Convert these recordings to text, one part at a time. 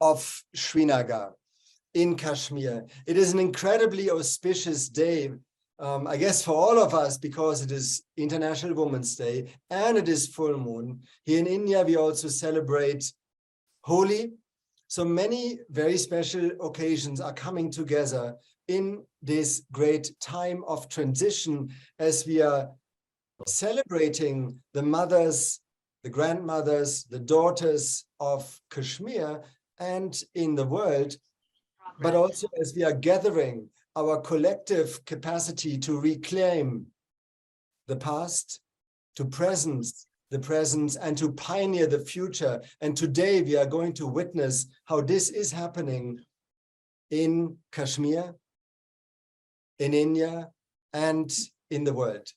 of Srinagar in Kashmir. It is an incredibly auspicious day, I guess for all of us, because it is International Women's Day and it is full moon. Here in India, we also celebrate Holi. So many very special occasions are coming together in this great time of transition as we are celebrating the mothers, the grandmothers, the daughters of Kashmir and in the world, but also as we are gathering our collective capacity to reclaim the past, to presence the present, and to pioneer the future. And today we are going to witness how this is happening in Kashmir, in India, and in the world.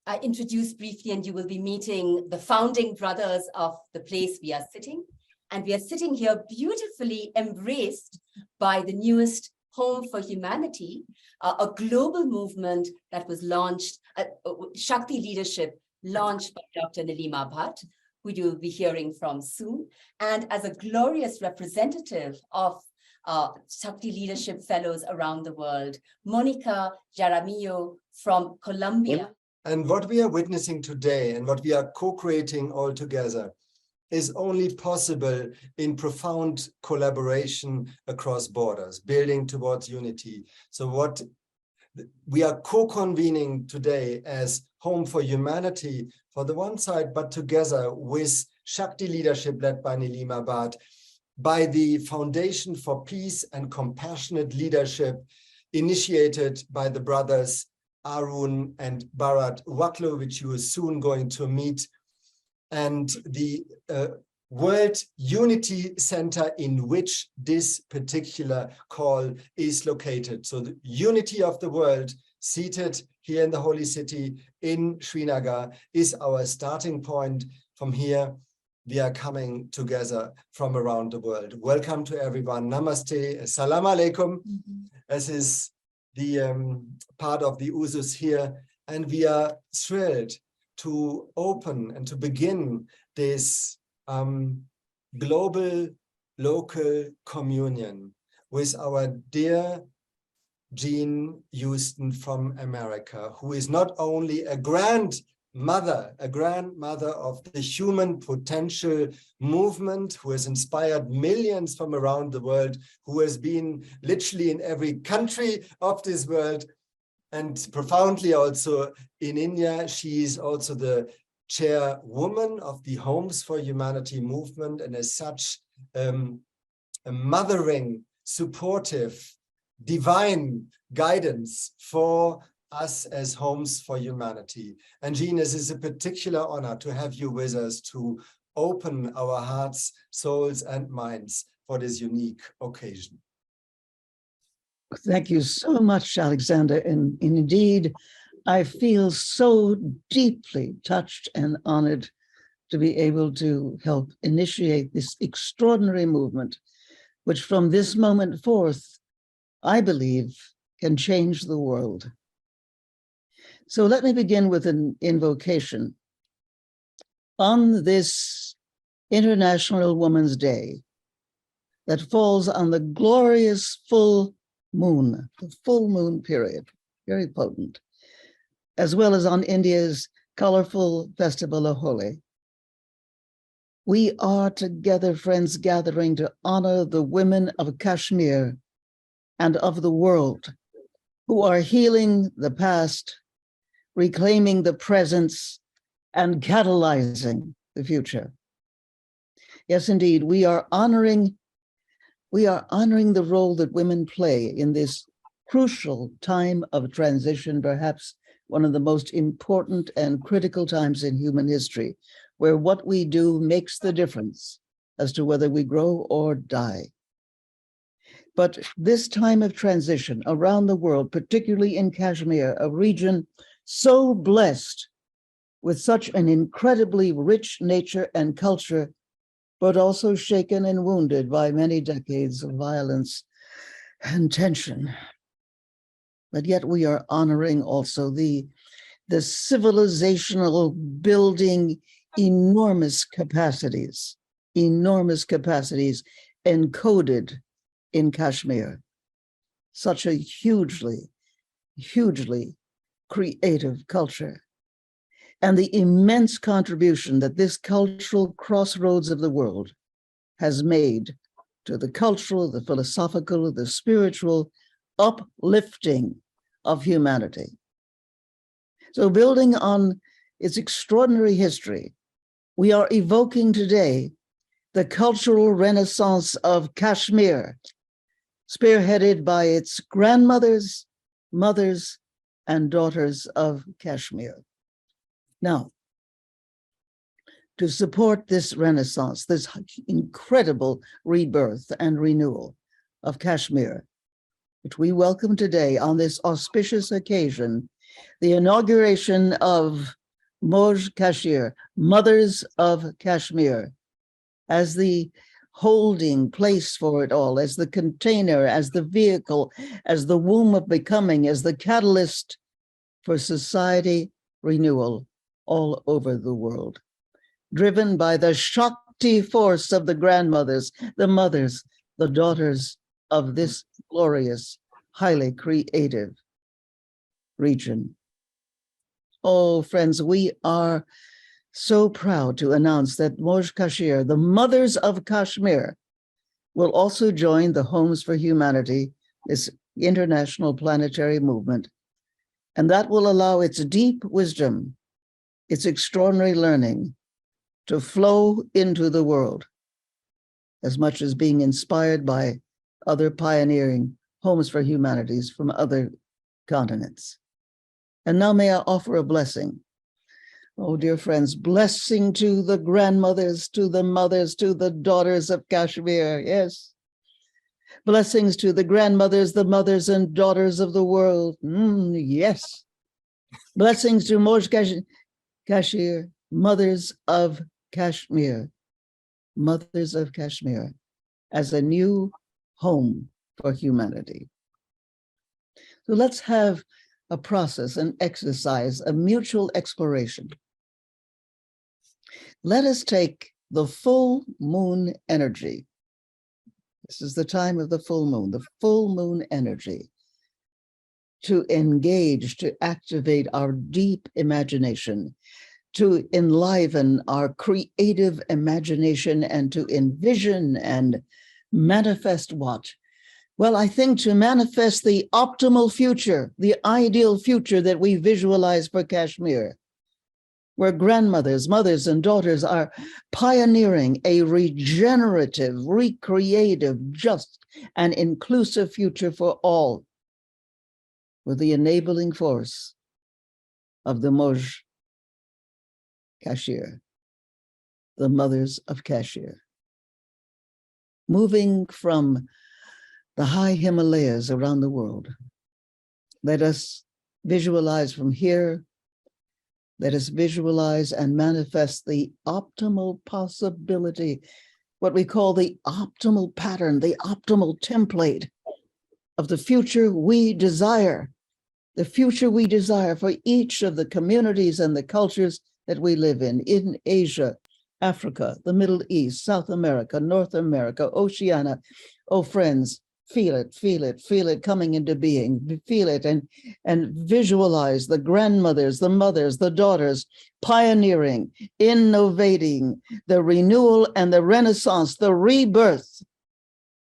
I introduce briefly, and you will be meeting the founding brothers of the place we are sitting. And we are sitting here beautifully embraced by the newest Home for Humanity, a global movement that was launched, Shakti leadership launched by Dr. Nilima Bhatt, who you will be hearing from soon. And as a glorious representative of Shakti leadership fellows around the world, Monica Jaramillo from Colombia. And what we are witnessing today and what we are co-creating all together is only possible in profound collaboration across borders, building towards unity. So what we are co-convening today as Home for Humanity for the one side, but together with Shakti leadership led by Nilima Bhatt, by the Foundation for Peace and Compassionate Leadership initiated by the brothers Arun and Bharat Waklu, which you are soon going to meet, and the World Unity Center in which this particular call is located. So the unity of the world seated here in the holy city in Srinagar is our starting point. From here, we are coming together from around the world. Welcome to everyone. Namaste, Assalamu alaikum, as is the part of the usus here. And we are thrilled to open and to begin this global local communion with our dear Jean Houston from America, who is not only a grandmother of the human potential movement, who has inspired millions from around the world, who has been literally in every country of this world, and profoundly also in India. She is also the chairwoman of the Homes for Humanity movement, and as such, a mothering, supportive, divine guidance for us as Homes for Humanity. And Jean, it is a particular honor to have you with us to open our hearts, souls, and minds for this unique occasion. Thank you so much, Alexander. And indeed, I feel so deeply touched and honored to be able to help initiate this extraordinary movement, which from this moment forth, I believe, can change the world. So let me begin with an invocation. On this International Women's Day that falls on the glorious full moon, the full moon period, very potent, as well as on India's colorful festival of Holi. We are together, friends, gathering to honor the women of Kashmir and of the world who are healing the past, reclaiming the present, and catalyzing the future. Yes, indeed, we are honoring the role that women play in this crucial time of transition, perhaps one of the most important and critical times in human history, where what we do makes the difference as to whether we grow or die. But this time of transition around the world, particularly in Kashmir, a region so blessed with such an incredibly rich nature and culture, but also shaken and wounded by many decades of violence and tension. But yet we are honoring also the civilizational building enormous capacities enormous capacities encoded in Kashmir. Such a hugely, hugely creative culture. And the immense contribution that this cultural crossroads of the world has made to the cultural, the philosophical, the spiritual uplifting of humanity. So building on its extraordinary history, we are evoking today the cultural renaissance of Kashmir, spearheaded by its grandmothers, mothers, and daughters of Kashmir. Now, to support this renaissance, this incredible rebirth and renewal of Kashmir, which we welcome today on this auspicious occasion, the inauguration of MojeKasheer, Mothers of Kashmir, as the holding place for it all, as the container, as the vehicle, as the womb of becoming, as the catalyst for society renewal all over the world, driven by the Shakti force of the grandmothers, the mothers, the daughters of this glorious, highly creative region. Oh, friends, we are so proud to announce that MojeKasheer, the Mothers of Kashmir, will also join the Homes for Humanity, this international planetary movement. And that will allow its deep wisdom, its extraordinary learning to flow into the world, as much as being inspired by other pioneering Homes for Humanities from other continents. And now may I offer a blessing. Oh, dear friends, blessing to the grandmothers, to the mothers, to the daughters of Kashmir, yes. Blessings to the grandmothers, the mothers and daughters of the world, yes. Blessings to MojeKasheer, Mothers of Kashmir, Mothers of Kashmir, as a new home for humanity. So let's have a process, an exercise, a mutual exploration. Let us take the full moon energy. This is the time of the full moon energy, to engage, to activate our deep imagination, to enliven our creative imagination, and to envision and manifest what? Well, I think to manifest the optimal future, the ideal future that we visualize for Kashmir, where grandmothers, mothers, and daughters are pioneering a regenerative, recreative, just, and inclusive future for all, with the enabling force of the MojeKasheer, the Mothers of Kashmir. Moving from the high Himalayas around the world, let us visualize from here. Let us visualize and manifest the optimal possibility, what we call the optimal pattern, the optimal template of the future we desire, the future we desire for each of the communities and the cultures that we live in Asia, Africa, the Middle East, South America, North America, Oceania. Oh, friends, feel it, feel it, feel it coming into being, feel it and visualize the grandmothers, the mothers, the daughters, pioneering, innovating the renewal and the renaissance, the rebirth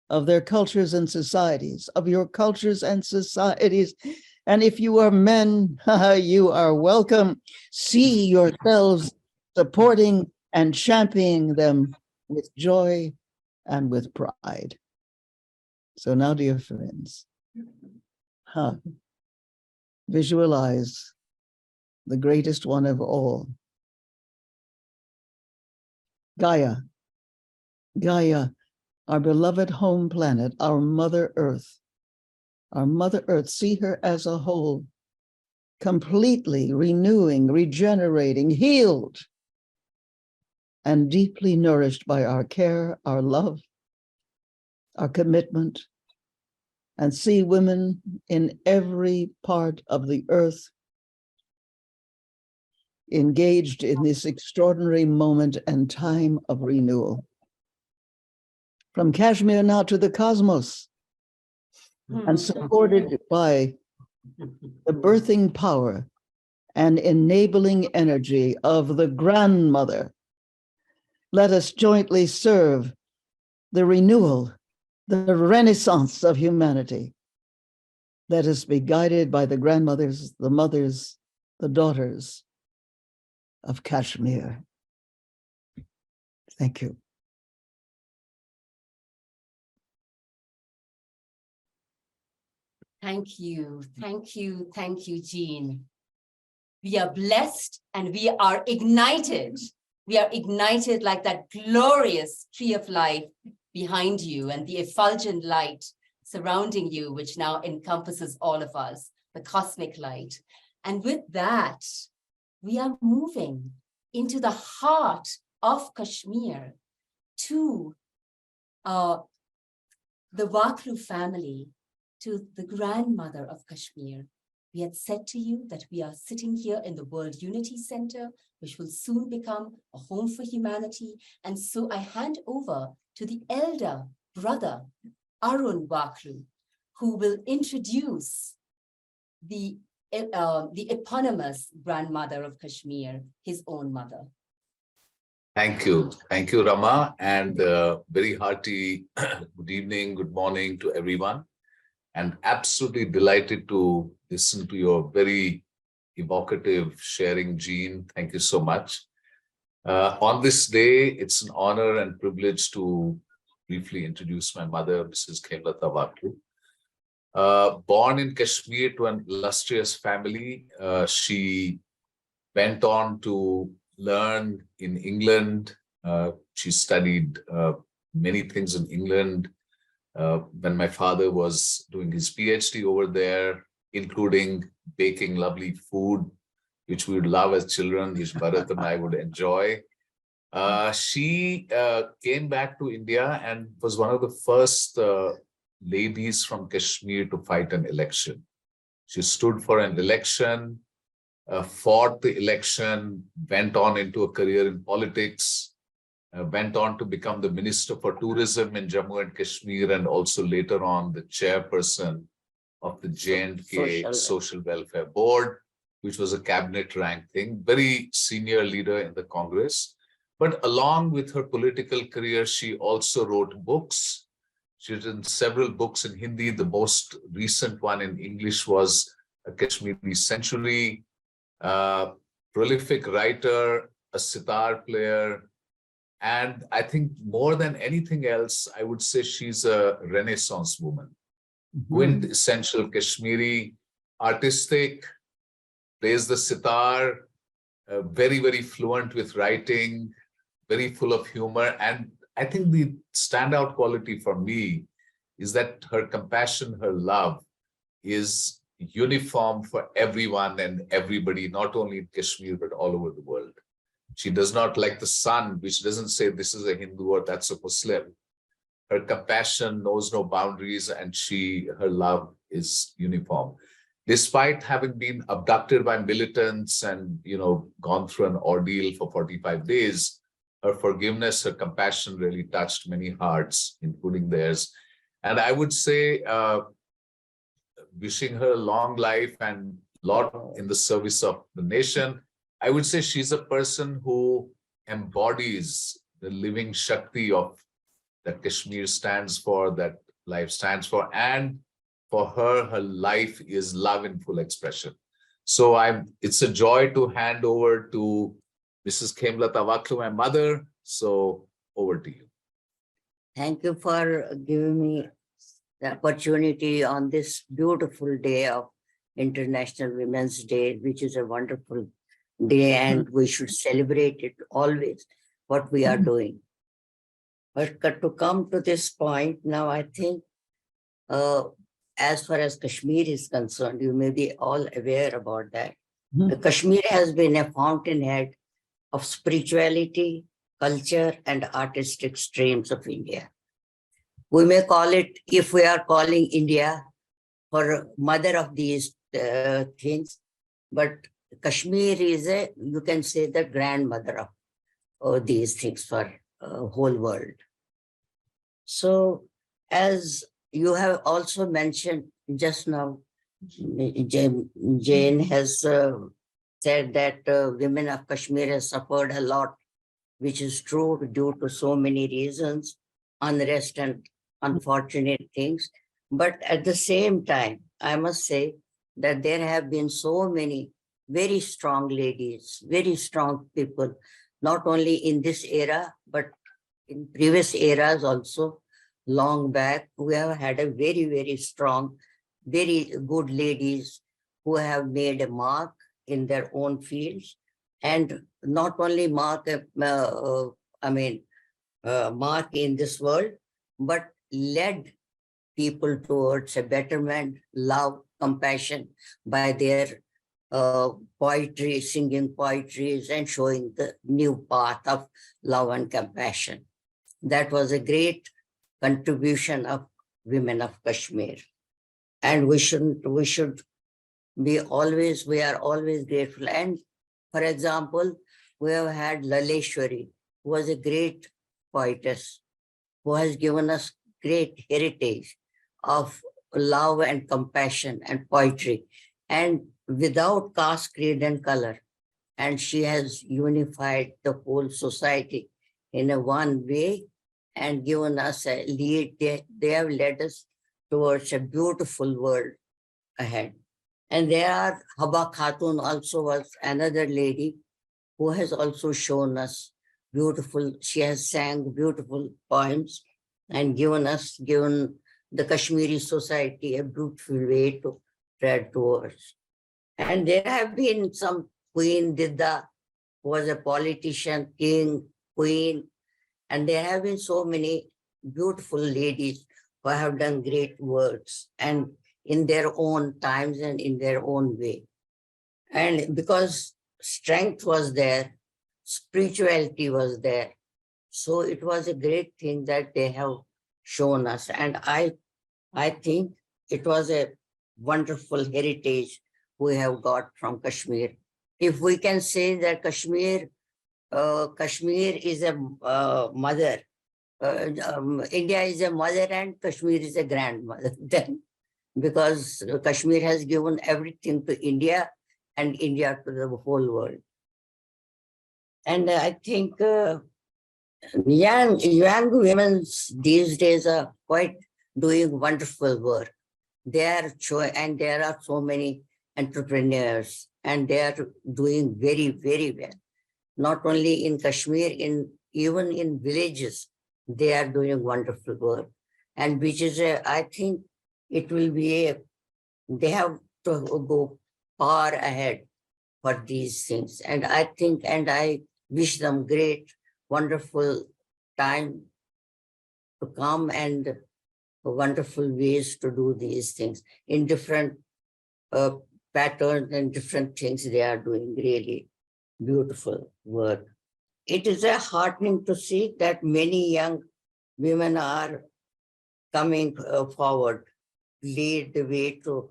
of their cultures and societies, of your cultures and societies. And if you are men, you are welcome. See yourselves supporting and championing them with joy and with pride. So now, dear friends, visualize the greatest one of all, Gaia, our beloved home planet, our Mother Earth. Our Mother Earth, see her as a whole, completely renewing, regenerating, healed, and deeply nourished by our care, our love, our commitment, and see women in every part of the earth engaged in this extraordinary moment and time of renewal. from Kashmir now to the cosmos, and supported by the birthing power and enabling energy of the grandmother. Let us jointly serve the renewal, the renaissance of humanity. Let us be guided by the grandmothers, the mothers, the daughters of Kashmir. Thank you. Thank you, thank you, thank you, Jean. We are blessed and we are ignited. We are ignited like that glorious tree of life behind you and the effulgent light surrounding you, which now encompasses all of us, the cosmic light. And with that, we are moving into the heart of Kashmir to the Waklu family, to the grandmother of Kashmir. We had said to you that we are sitting here in the World Unity Center, which will soon become a home for humanity. And so I hand over to the elder brother, Arun Waklu, who will introduce the eponymous grandmother of Kashmir, his own mother. Thank you, Rama, and very hearty good evening, good morning to everyone. And absolutely delighted to listen to your very evocative sharing, Jean. Thank you so much. On this day, it's an honor and privilege to briefly introduce my mother, Mrs. Khemlata Waklu. Born in Kashmir to an illustrious family, she went on to learn in England. She studied many things in England. When my father was doing his PhD over there, including baking lovely food, which we would love as children, which Bharat and I would enjoy. She came back to India and was one of the first ladies from Kashmir to fight an election. She stood for an election, fought the election, went on into a career in politics, went on to become the Minister for Tourism in Jammu and Kashmir, and also later on the chairperson of the J&K Social Welfare Board, which was a cabinet rank thing, very senior leader in the Congress. But along with her political career, she also wrote books. She's written several books in Hindi. The most recent one in English was A Kashmiri Century. Prolific writer, a sitar player, and I think more than anything else, I would say she's a Renaissance woman. Quintessential Kashmiri, artistic, plays the sitar, very, very fluent with writing, very full of humor. And I think the standout quality for me is that her compassion, her love is uniform for everyone and everybody, not only in Kashmir, but all over the world. She does not, like the sun, which doesn't say this is a Hindu or that's a Muslim. Her compassion knows no boundaries, and her love is uniform. Despite having been abducted by militants and, gone through an ordeal for 45 days, her forgiveness, her compassion really touched many hearts, including theirs. And I would say, wishing her a long life and a lot in the service of the nation. I would say she's a person who embodies the living Shakti of that Kashmir stands for, that life stands for. And for her, her life is love in full expression. So it's a joy to hand over to Mrs. Khemlata Waklu, my mother. So over to you. Thank you for giving me the opportunity on this beautiful day of International Women's Day, which is a wonderful day, and we should celebrate it always, what we are doing. But to come to this point, now I think as far as Kashmir is concerned, you may be all aware about that. Kashmir has been a fountainhead of spirituality, culture, and artistic streams of India. We may call it, if we are calling India for mother of these things, but Kashmir is you can say, the grandmother of these things for whole world. So as you have also mentioned just now, Jane has said that women of Kashmir have suffered a lot, which is true due to so many reasons, unrest and unfortunate things. But at the same time, I must say that there have been so many very strong ladies, very strong people, not only in this era, but in previous eras also, long back. We have had a very, very strong, very good ladies who have made a mark in their own fields, and not only mark, mark in this world, but led people towards a betterment, love, compassion by their poetry, singing poetries and showing the new path of love and compassion. That was a great contribution of women of Kashmir. And we should we are always grateful. And for example, we have had Laleshwari, who was a great poetess, who has given us great heritage of love and compassion and poetry, and without caste, creed, and color. And she has unified the whole society in a one way and given us a lead. They have led us towards a beautiful world ahead. And there are Haba Khatun also was another lady who has also shown us beautiful, she has sang beautiful poems and given the Kashmiri society a beautiful way to tread towards. And there have been some Queen Didda, who was a politician, king, queen, and there have been so many beautiful ladies who have done great works and in their own times and in their own way. And because strength was there, spirituality was there. So it was a great thing that they have shown us. And I think it was a wonderful heritage we have got from Kashmir. If we can say that Kashmir is a mother, India is a mother and Kashmir is a grandmother, then, because Kashmir has given everything to India and India to the whole world. And I think young women these days are quite doing wonderful work. And there are so many entrepreneurs, and they are doing very, very well. Not only in Kashmir, even in villages, they are doing wonderful work. And which is, I think it will be, they have to go far ahead for these things. And I think, and I wish them great, wonderful time to come and wonderful ways to do these things in different patterns and different things. They are doing really beautiful work. It is heartening to see that many young women are coming forward, lead the way to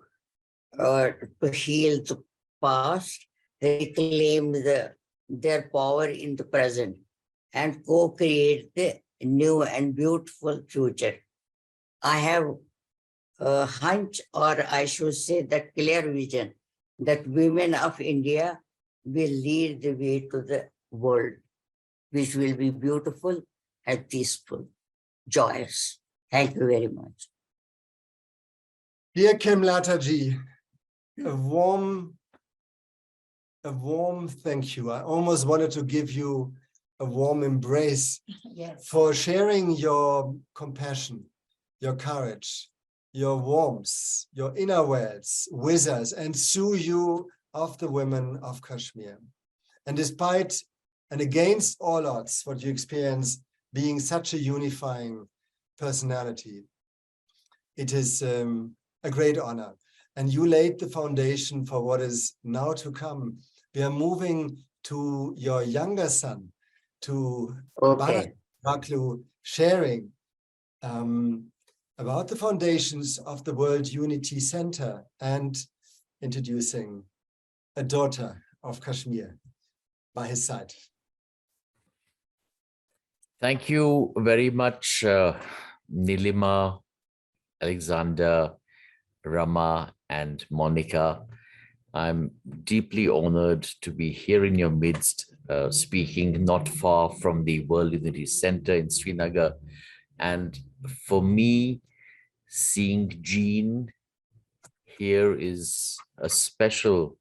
heal the past, reclaim their power in the present, and co-create the new and beautiful future. I have a hunch, or I should say that clear vision, that women of India will lead the way to the world, which will be beautiful and peaceful, joyous. Thank you very much. Dear Kemlata-ji, a warm thank you. I almost wanted to give you a warm embrace Yes. for sharing your compassion, your courage, your warmth, your inner worlds with us and through you of the women of Kashmir. And despite and against all odds, what you experience being such a unifying personality, it is a great honor. And you laid the foundation for what is now to come. We are moving to your younger son, to Okay. Baklu, sharing about the foundations of the World Unity Center and introducing a daughter of Kashmir by his side. Thank you very much, Nilima, Alexander, Rama, and Monica. I'm deeply honored to be here in your midst, speaking not far from the World Unity Center in Srinagar. And for me, seeing Jean here is a special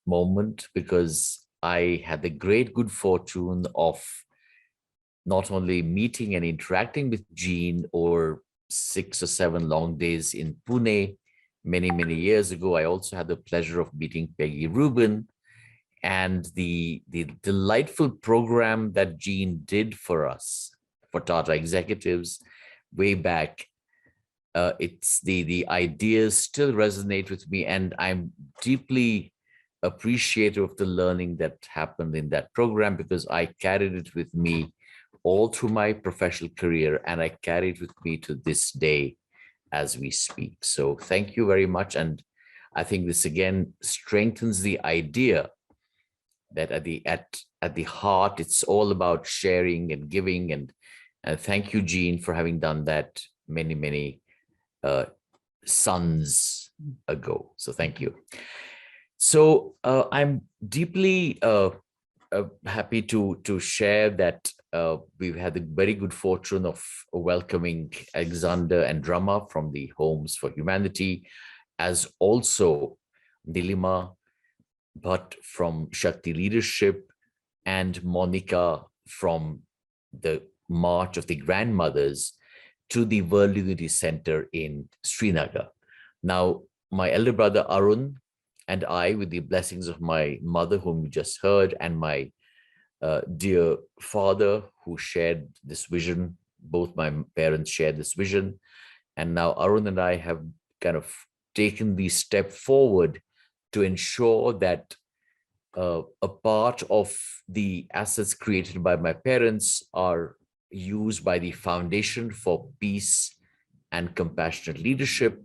moment because I had the great good fortune of not only meeting and interacting with Jean over 6 or 7 long days in Pune many, many years ago. I also had the pleasure of meeting Peggy Rubin and the delightful program that Jean did for us, for Tata executives way back. It's the ideas still resonate with me, and I'm deeply appreciative of the learning that happened in that program because I carried it with me all through my professional career, and I carry it with me to this day as we speak. So thank you very much. And I think this again strengthens the idea that at the heart, it's all about sharing and giving. And thank you, Jean, for having done that many, many suns ago. So thank you. So I'm deeply happy to share that we've had the very good fortune of welcoming Alexander and Rama from the Homes for Humanity, as also Nilima Bhatt from Shakti Leadership and Monica from the March of the Grandmothers to the World Unity Center in Srinagar. Now, my elder brother Arun and I, with the blessings of my mother, whom you just heard, and my dear father, who shared this vision, both my parents shared this vision. And now Arun and I have kind of taken the step forward to ensure that a part of the assets created by my parents are used by the Foundation for Peace and Compassionate Leadership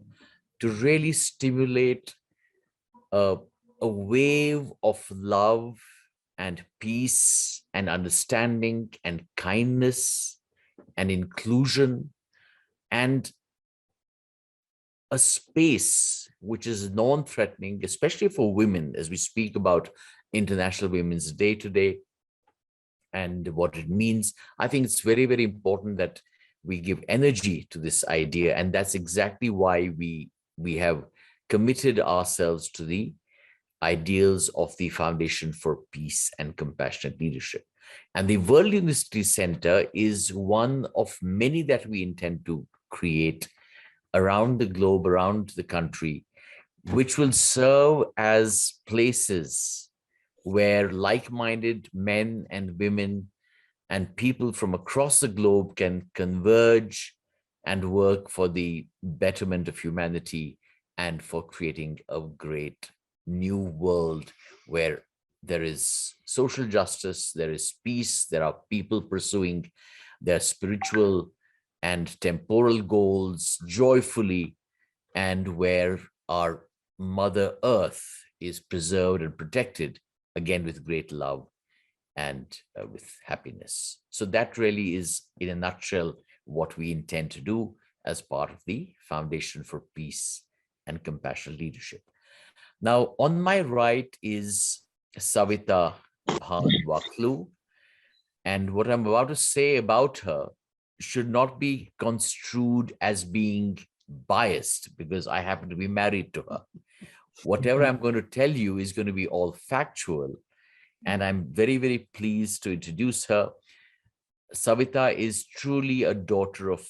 to really stimulate a wave of love and peace and understanding and kindness and inclusion, and a space which is non-threatening, especially for women, as we speak about International Women's Day today and what it means. I think it's very, very important that we give energy to this idea, and that's exactly why we have committed ourselves to the ideals of the Foundation for Peace and Compassionate Leadership. And the World Unity Center is one of many that we intend to create around the globe, around the country, which will serve as places where like-minded men and women and people from across the globe can converge and work for the betterment of humanity and for creating a great new world where there is social justice, there is peace, there are people pursuing their spiritual and temporal goals joyfully, and where our Mother Earth is preserved and protected, again, with great love and with happiness. So that really is, in a nutshell, what we intend to do as part of the Foundation for Peace and Compassionate Leadership. Now, on my right is Savita Bhan Waklu, and what I'm about to say about her should not be construed as being biased because I happen to be married to her. Whatever I'm going to tell you is going to be all factual, and I'm very, very pleased to introduce her. Savita is truly a daughter of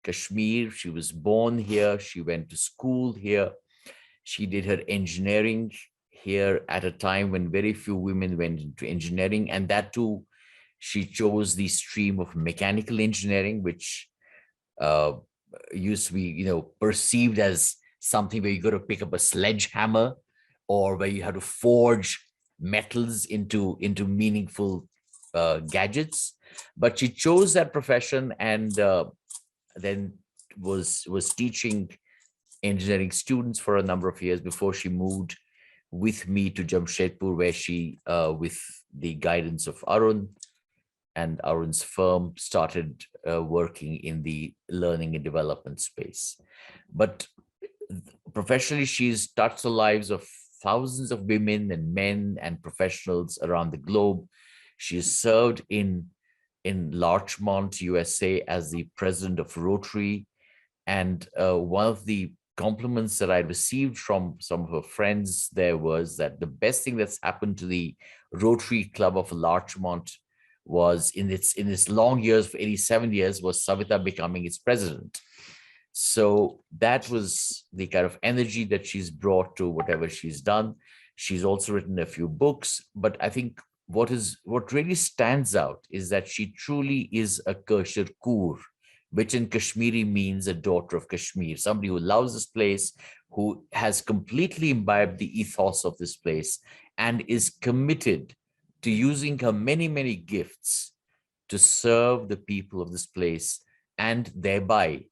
Kashmir. She was born here. She went to school here. She did her engineering here at a time when very few women went into engineering, and that too, she chose the stream of mechanical engineering, which used to be, perceived as something where you got to pick up a sledgehammer or where you had to forge metals into meaningful gadgets. But she chose that profession and then was teaching engineering students for a number of years before she moved with me to Jamshedpur, where she, with the guidance of Arun, and Arun's firm started working in the learning and development space. But professionally, she's touched the lives of thousands of women and men and professionals around the globe. She has served in Larchmont, USA, as the president of Rotary. And one of the compliments that I received from some of her friends there was that the best thing that's happened to the Rotary Club of Larchmont was in its long years, for 87 years, was Savita becoming its president. So that was the kind of energy that she's brought to whatever she's done. She's also written a few books, but I think what really stands out is that she truly is a Kasheer Koor, which in Kashmiri means a daughter of Kashmir, somebody who loves this place, who has completely imbibed the ethos of this place and is committed to using her many, many gifts to serve the people of this place and thereby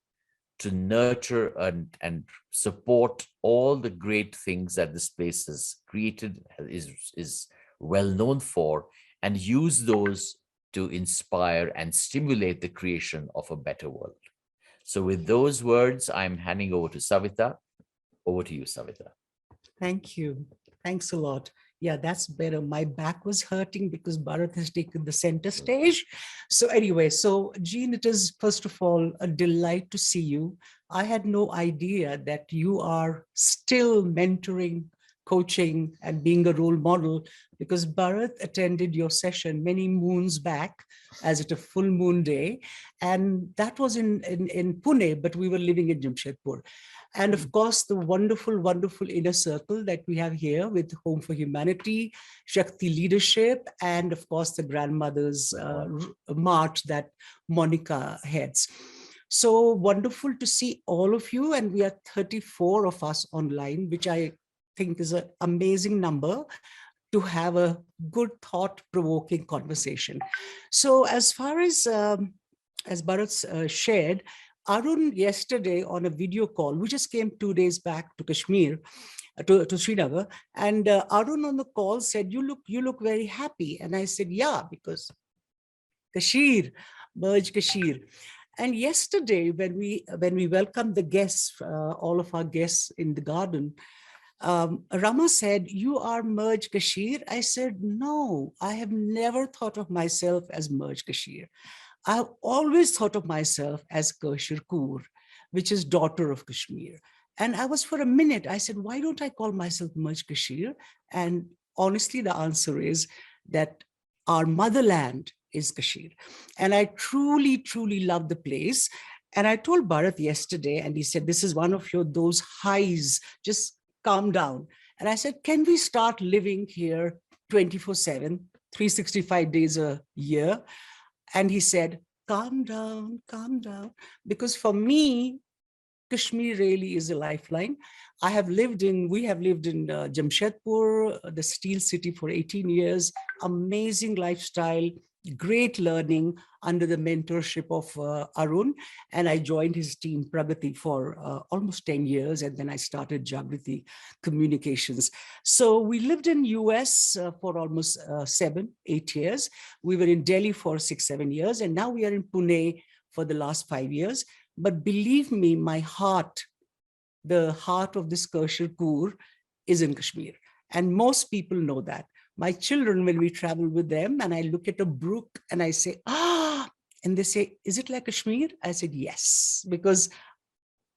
to nurture and support all the great things that this place has created, is well known for, and use those to inspire and stimulate the creation of a better world. So with those words, I'm handing over to Savita. Over to you, Savita. Thank you. Thanks a lot. Yeah, that's better. My back was hurting because Bharat has taken the center stage. So anyway, so Jean, it is first of all a delight to see you. I had no idea that you are still mentoring, coaching, and being a role model, because Bharat attended your session many moons back as it a full moon day. And that was in Pune, but we were living in Jamshedpur. And of course, the wonderful, wonderful inner circle that we have here with Home for Humanity, Shakti Leadership, and of course, the grandmother's march that Monica heads. So wonderful to see all of you. And we are 34 of us online, which I think is an amazing number to have a good thought-provoking conversation. So as far as Bharat shared, Arun yesterday on a video call, we just came 2 days back to Kashmir, to Srinagar, and Arun on the call said, you look very happy. And I said, yeah, because Kasheer, MojeKasheer. And yesterday when we welcomed the guests, all of our guests in the garden, Rama said, you are MojeKasheer. I said, no, I have never thought of myself as MojeKasheer. I've always thought of myself as Kasheer Koor, which is daughter of Kashmir. And I was for a minute, I said, why don't I call myself MojeKasheer? And honestly, the answer is that our motherland is Kashmir. And I truly, truly love the place. And I told Bharat yesterday, and he said, this is one of those highs, just calm down. And I said, can we start living here 24/7, 365 days a year? And he said, calm down, because for me, Kashmir really is a lifeline. We have lived in Jamshedpur, the steel city, for 18 years, amazing lifestyle, great learning under the mentorship of Arun. And I joined his team Pragati for almost 10 years. And then I started Jagriti Communications. So we lived in US for almost 7-8 years. We were in Delhi for 6-7 years. And now we are in Pune for the last 5 years. But believe me, my heart, the heart of this Kasheer Koor is in Kashmir. And most people know that. My children, when we travel with them and I look at a brook and I say, and they say, is it like Kashmir? I said, yes, because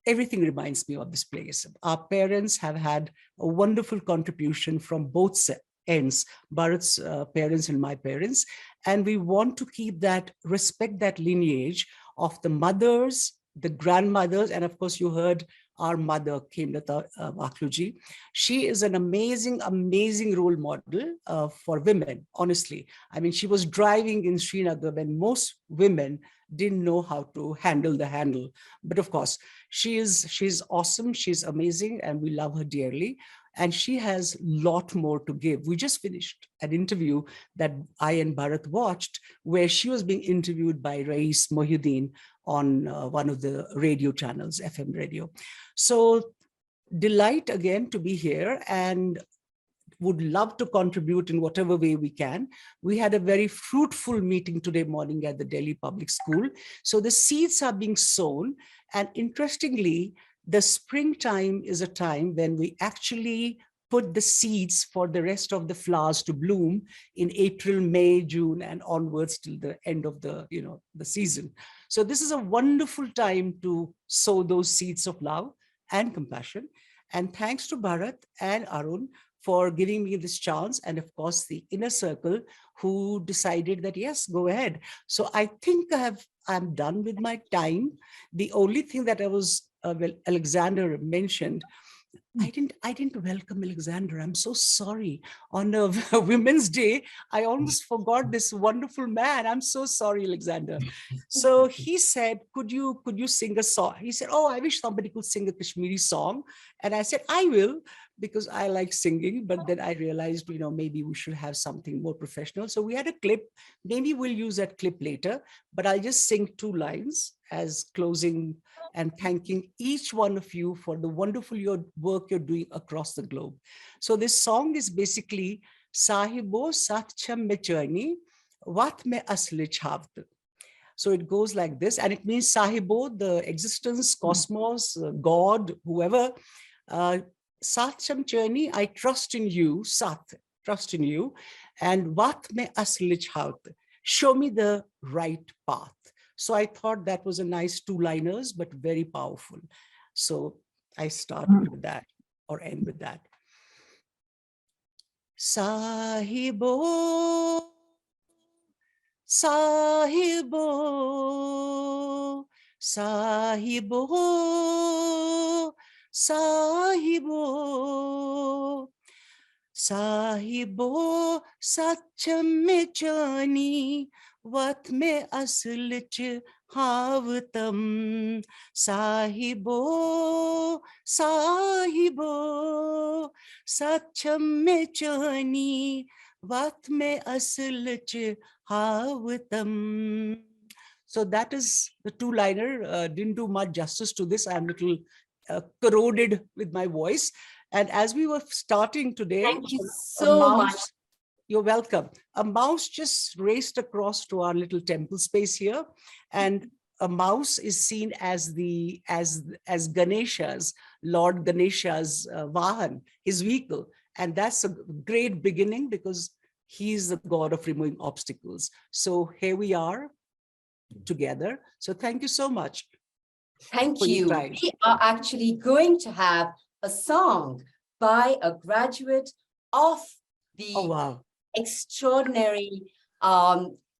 everything reminds me of this place. Our parents have had a wonderful contribution from both ends, Bharat's parents and my parents. And we want to keep that, respect that lineage of the mothers, the grandmothers, and of course you heard our mother, Khemlata Akluji. She is an amazing, amazing role model for women, honestly. I mean, she was driving in Srinagar when most women didn't know how to handle the handle. But of course, she's awesome, she's amazing, and we love her dearly. And she has a lot more to give. We just finished an interview that I and Bharat watched, where she was being interviewed by Rais Mohyuddin on one of the radio channels, FM radio. So delight again to be here. And would love to contribute in whatever way we can. We had a very fruitful meeting today morning at the Delhi Public School. So the seeds are being sown. And interestingly, the springtime is a time when we actually put the seeds for the rest of the flowers to bloom in April, May, June, and onwards till the end of the, the season. So this is a wonderful time to sow those seeds of love and compassion. And thanks to Bharat and Arun for giving me this chance. And of course, the inner circle who decided that, yes, go ahead. So I think I'm done with my time. The only thing that Alexander mentioned, I didn't welcome Alexander. I'm so sorry. On a Women's Day, I almost forgot this wonderful man. I'm so sorry, Alexander. So he said, could you sing a song? He said, oh, I wish somebody could sing a Kashmiri song. And I said, I will, because I like singing. But then I realized, maybe we should have something more professional. So we had a clip. Maybe we'll use that clip later, but I'll just sing 2 lines as closing and thanking each one of you for the wonderful work you're doing across the globe. So this song is basically Sahibo Satcham Mechani, Wat Me Asli Chavt. So it goes like this, and it means Sahibo, the existence, cosmos, God, whoever. Satcham Chani, I trust in you, Sat, trust in you, and Wat Me Asli Chavt, show me the right path. So I thought that was a nice 2-liners, but very powerful. So I started with that, or end with that. Sahibo, Sahibo, Sahibo, Sahibo, Sahibo, Satcham Me Chani, Wat Me Aslich Havatam. Sahibo, Sahibo, Satcham Me Chani, Wat Me Aslich Havatam. So that is the 2-liner. Didn't do much justice to this. I'm a little corroded with my voice. And as we were starting today, Thank you so much. You're welcome. A mouse just raced across to our little temple space here, and a mouse is seen as Ganesha's, Lord Ganesha's Vahan, his vehicle, and that's a great beginning because he's the god of removing obstacles. So here we are together. So thank you so much. Thank you. We are actually going to have a song by a graduate of the extraordinary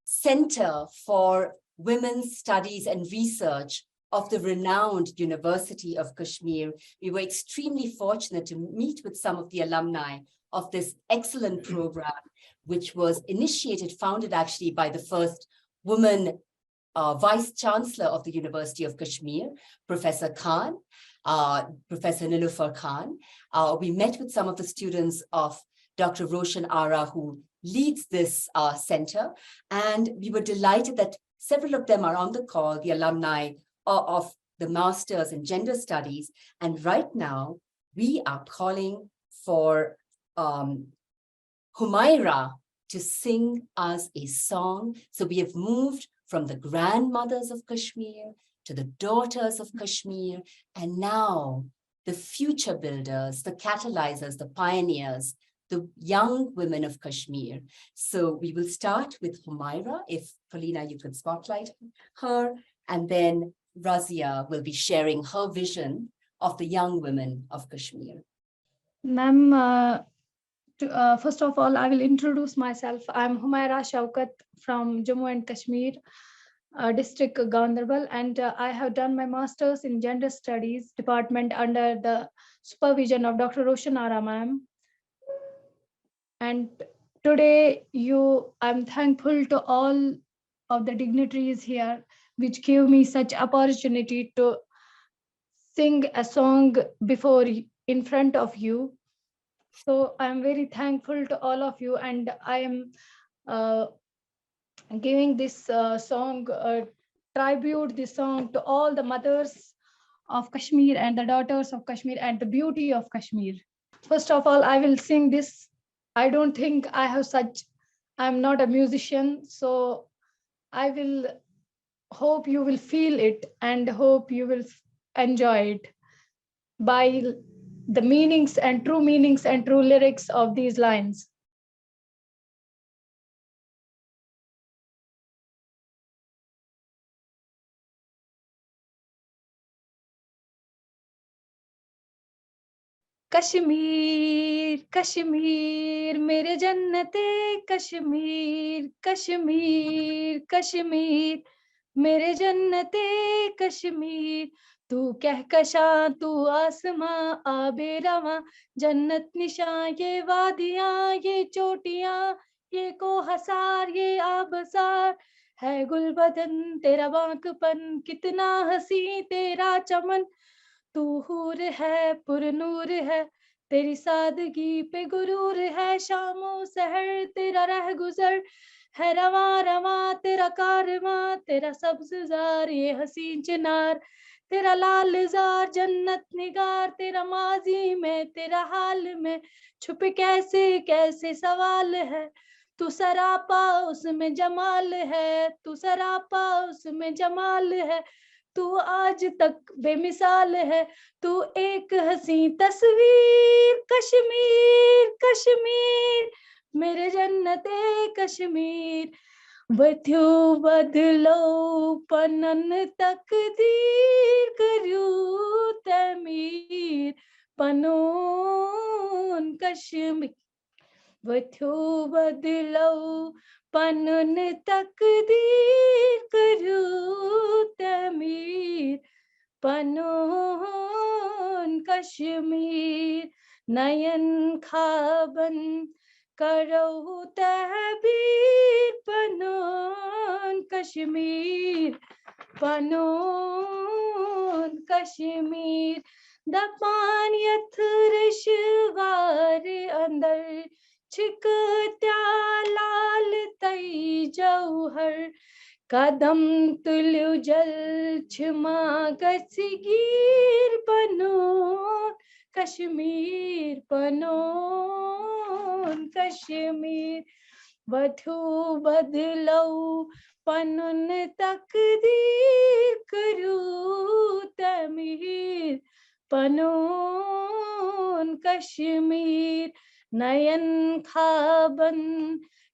Center for Women's Studies and Research of the renowned University of Kashmir. We were extremely fortunate to meet with some of the alumni of this excellent program, which was founded actually by the first woman Vice Chancellor of the University of Kashmir, Professor Khan, Professor Nilufar Khan. We met with some of the students of Dr. Roshan Ara, who leads this center, and we were delighted that several of them are on the call, the alumni of the Masters in Gender Studies. And right now, we are calling for Humaira to sing us a song. So we have moved from the grandmothers of Kashmir to the daughters of Kashmir, and now the future builders, the catalyzers, the pioneers, the young women of Kashmir. So we will start with Humaira, if Paulina, you could spotlight her, and then Razia will be sharing her vision of the young women of Kashmir. Ma'am, first of all, I will introduce myself. I'm Humaira Shaukat from Jammu and Kashmir, district Gaunderbal, and I have done my master's in Gender Studies department under the supervision of Dr. Roshan Ara ma'am. And today, I'm thankful to all of the dignitaries here, which gave me such opportunity to sing a song in front of you. So I'm very thankful to all of you, and I am giving this tribute this song to all the mothers of Kashmir and the daughters of Kashmir and the beauty of Kashmir. First of all, I will sing this I don't think I have such, I'm not a musician, so I will hope you will feel it and hope you will enjoy it by the meanings and true lyrics of these lines. Kashmir Kashmir मेरे जन्नते कश्मीर कश्मीर कश्मीर मेरे जन्नते कश्मीर तू कहकशां तू आसमां आबे रवां जन्नत निशां ये वादियां ये चोटियां ये कोहसार ये आबसार है गुलबदन तेरा बांकपन कितना हसी तेरा चमन तू हूर है पुरनूर है तेरी सादगी पे गुरूर है शामो सहर तेरा रह गुजर है रवा रवा तेरा कारवां तेरा सब्ज़ार ये हसीन चिनार तेरा लाल जार जन्नत निगार तेरा माजी में तेरा हाल में छुपे कैसे कैसे सवाल है तू सरापा उसमें जमाल है तू सरापा उसमें जमाल है तू आज तक बेमिसाल है तू एक हसी तस्वीर कश्मीर कश्मीर मेरे जन्नते कश्मीर बथ्यो बदलो पनन तकदीर कर्यू तमीर पनोन कश्मीर वथ्यो बदलो पनन तकदीर कर्यू तमीर पनोन कश्मीर नयन खाबन करो तहबीर पनोन कश्मीर पनोन कश्मीर दपान यथरशवार अंदर छिकत्या लाल तई जौहर कदम तुल्यु जल छिमा गसीर पनोन कश्मीर पनोन कश्मीर वधु बदलो पनुन तकदीर करू तमीर पनोन कश्मीर नयन खाबन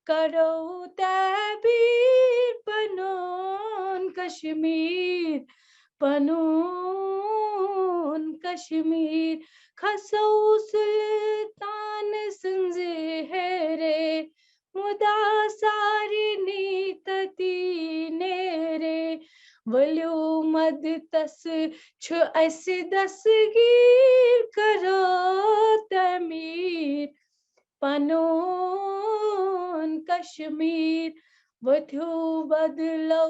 करो तबीर पनोन कश्मीर पनोन कश्मीर खसौ सुल्तान संजे हेरे मुदा सारी नीतती नेरे वल्यो मद तस छु अस दसगीर करो तमीर पनोन कश्मीर वथ्यो बदलो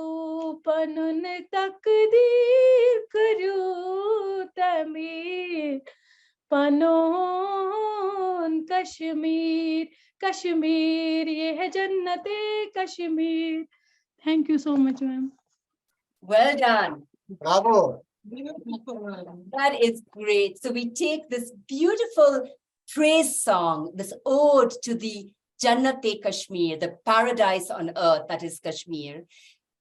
पनुन तकदीर करो तमीर पनोन कश्मीर कश्मीर ये है जन्नते Kashmir. Thank you so much, ma'am. Well done. Bravo. That is great. So we take this beautiful praise song, this ode to the Jannat-e Kashmir, the paradise on earth that is Kashmir,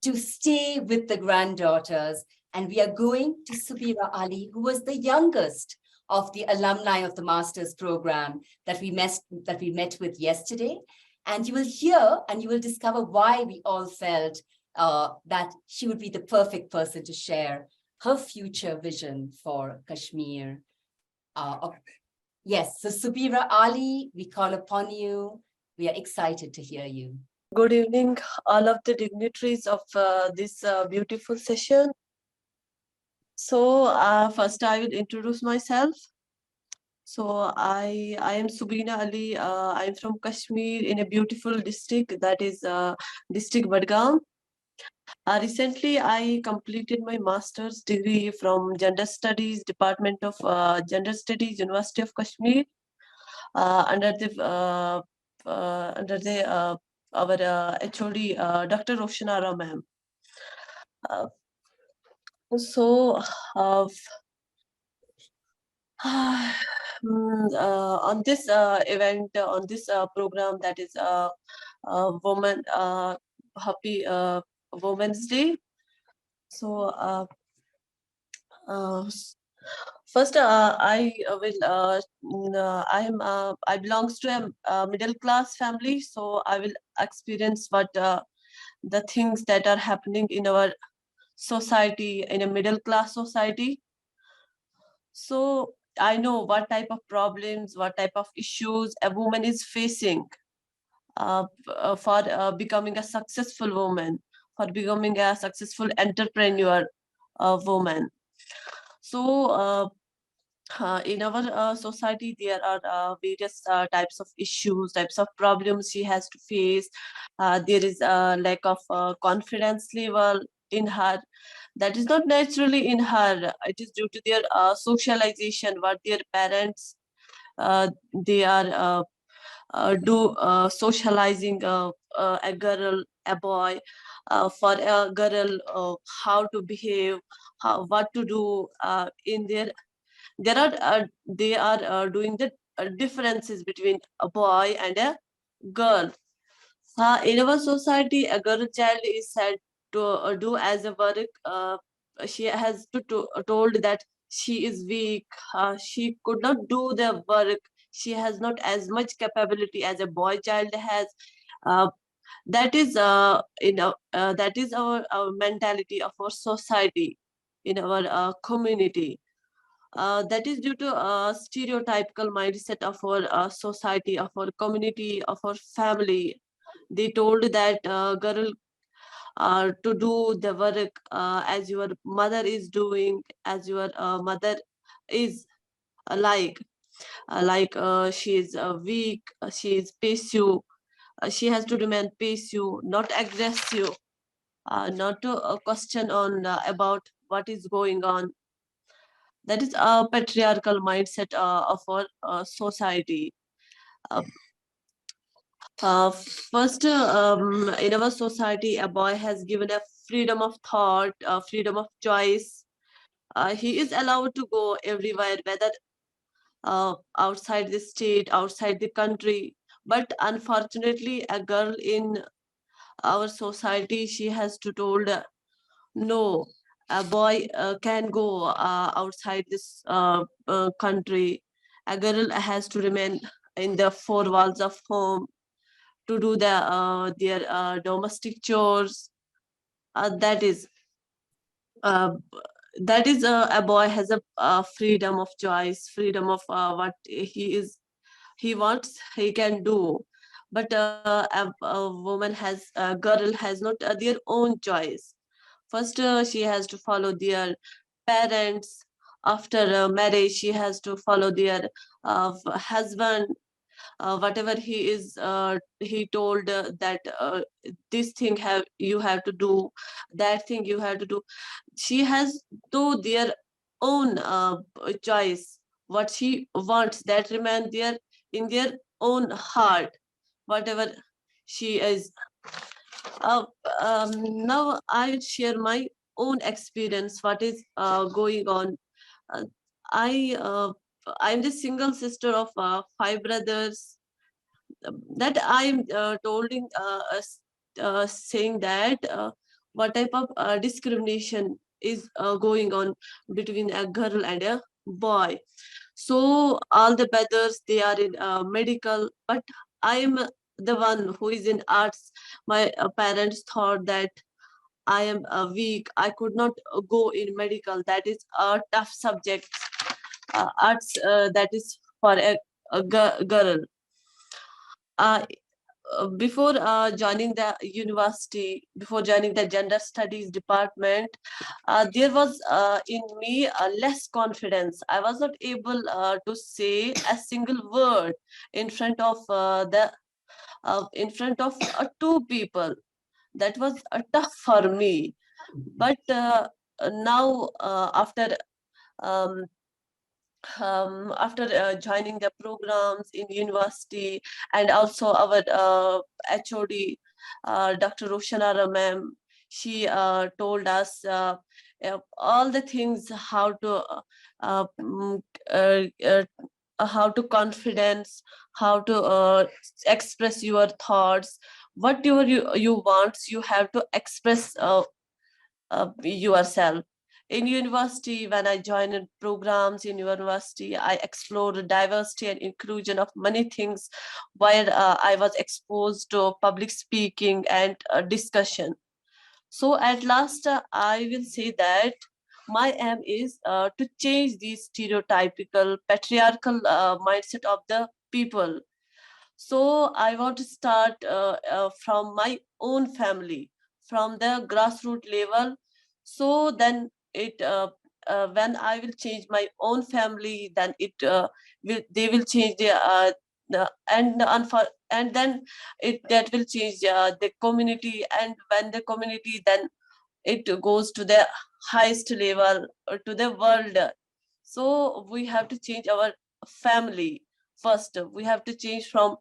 to stay with the granddaughters. And we are going to Subira Ali, who was the youngest of the alumni of the master's program that we met with yesterday. And you will hear and you will discover why we all felt that she would be the perfect person to share her future vision for Kashmir. Yes, so Subira Ali, we call upon you. We are excited to hear you. Good evening, all of the dignitaries of this beautiful session. So first I will introduce myself. So I am Subina Ali. I am from Kashmir in a beautiful district that is district Badgaon. Recently, I completed my master's degree from Gender Studies Department of Gender Studies, University of Kashmir, under our HOD, Dr. Roshanara ma'am. On this event, on this program, that is Woman Happy Women's Day. So first, I I belongs to a middle class family, so I will experience what the things that are happening in our society, in a middle class society. So I know what type of problems, what type of issues a woman is facing for becoming a successful woman, for becoming a successful entrepreneur woman. So in our society, there are various types of issues, types of problems she has to face. There is a lack of confidence level in her. That is not naturally in her. It is due to their socialization, what their parents they are do socializing a girl, a boy, for a girl, how to behave, what to do in their. There are they are doing the differences between a boy and a girl. In our society, a girl child is said to do as a work. She has told that she is weak. She could not do the work. She has not as much capability as a boy child has. Uh, that is that is our mentality of our society, in our community. That is due to stereotypical mindset of our society, of our community, of our family. They told that girl to do the work as your mother is doing, as your mother is she is weak, she is passive, she has to remain passive, not aggressive, not to question on about what is going on. That is a patriarchal mindset of our society. Uh, First, in our society, a boy has given a freedom of thought, freedom of choice. He is allowed to go everywhere, whether outside the state, outside the country. But unfortunately, a girl in our society, she has to told no, a boy can go outside this country. A girl has to remain in the four walls of home to do their domestic chores. That is uh, a boy has a freedom of choice, freedom of what he wants, he can do. But a girl has not their own choice. First, she has to follow their parents. After marriage, she has to follow their husband. Whatever he told that this thing have you have to do, that thing you have to do. She has to their own choice. What she wants, that remain there in their own heart. Whatever she is. Uh, Now I will share my own experience. What is going on? Uh, I I'm the single sister of five brothers. That I'm saying that what type of discrimination is going on between a girl and a boy. So all the brothers, they are in medical, but I'm the one who is in arts. My parents thought that I am weak. I could not go in medical. That is a tough subject. Arts, that is for a girl. Uh, Before joining the university, before joining the gender studies department, there was in me less confidence. I was not able to say a single word in front of in front of two people. That was tough for me. But now, um, after joining the programs in university, and also our HOD, Dr. Roshanara ma'am, she told us all the things how to uh, mm, uh, uh, how to confidence, how to express your thoughts, whatever you want, you have to express yourself. In university, when I joined programs in university, I explored diversity and inclusion of many things, where I was exposed to public speaking and discussion. So at last, I will say that my aim is to change the stereotypical patriarchal mindset of the people. So I want to start from my own family, from the grassroots level. So then when I will change my own family, then they will change and then that will change the community, and when the community, then it goes to the highest level, to the world. So we have to change our family first. We have to change from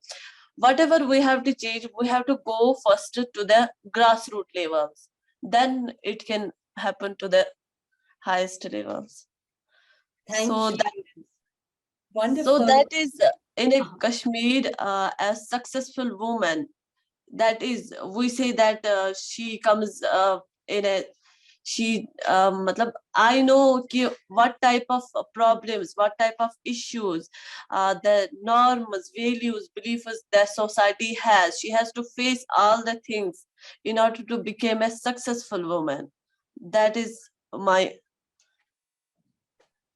whatever we have to change. We have to go first to the grassroots levels. Then it can happen to the highest levels. Thank So you. that, Wonderful. so that is in a Kashmir, a successful woman. That is, we say that she comes in a matlab, I know what type of problems, what type of issues, the norms, values, beliefs that society has. She has to face all the things in order to become a successful woman. That is my.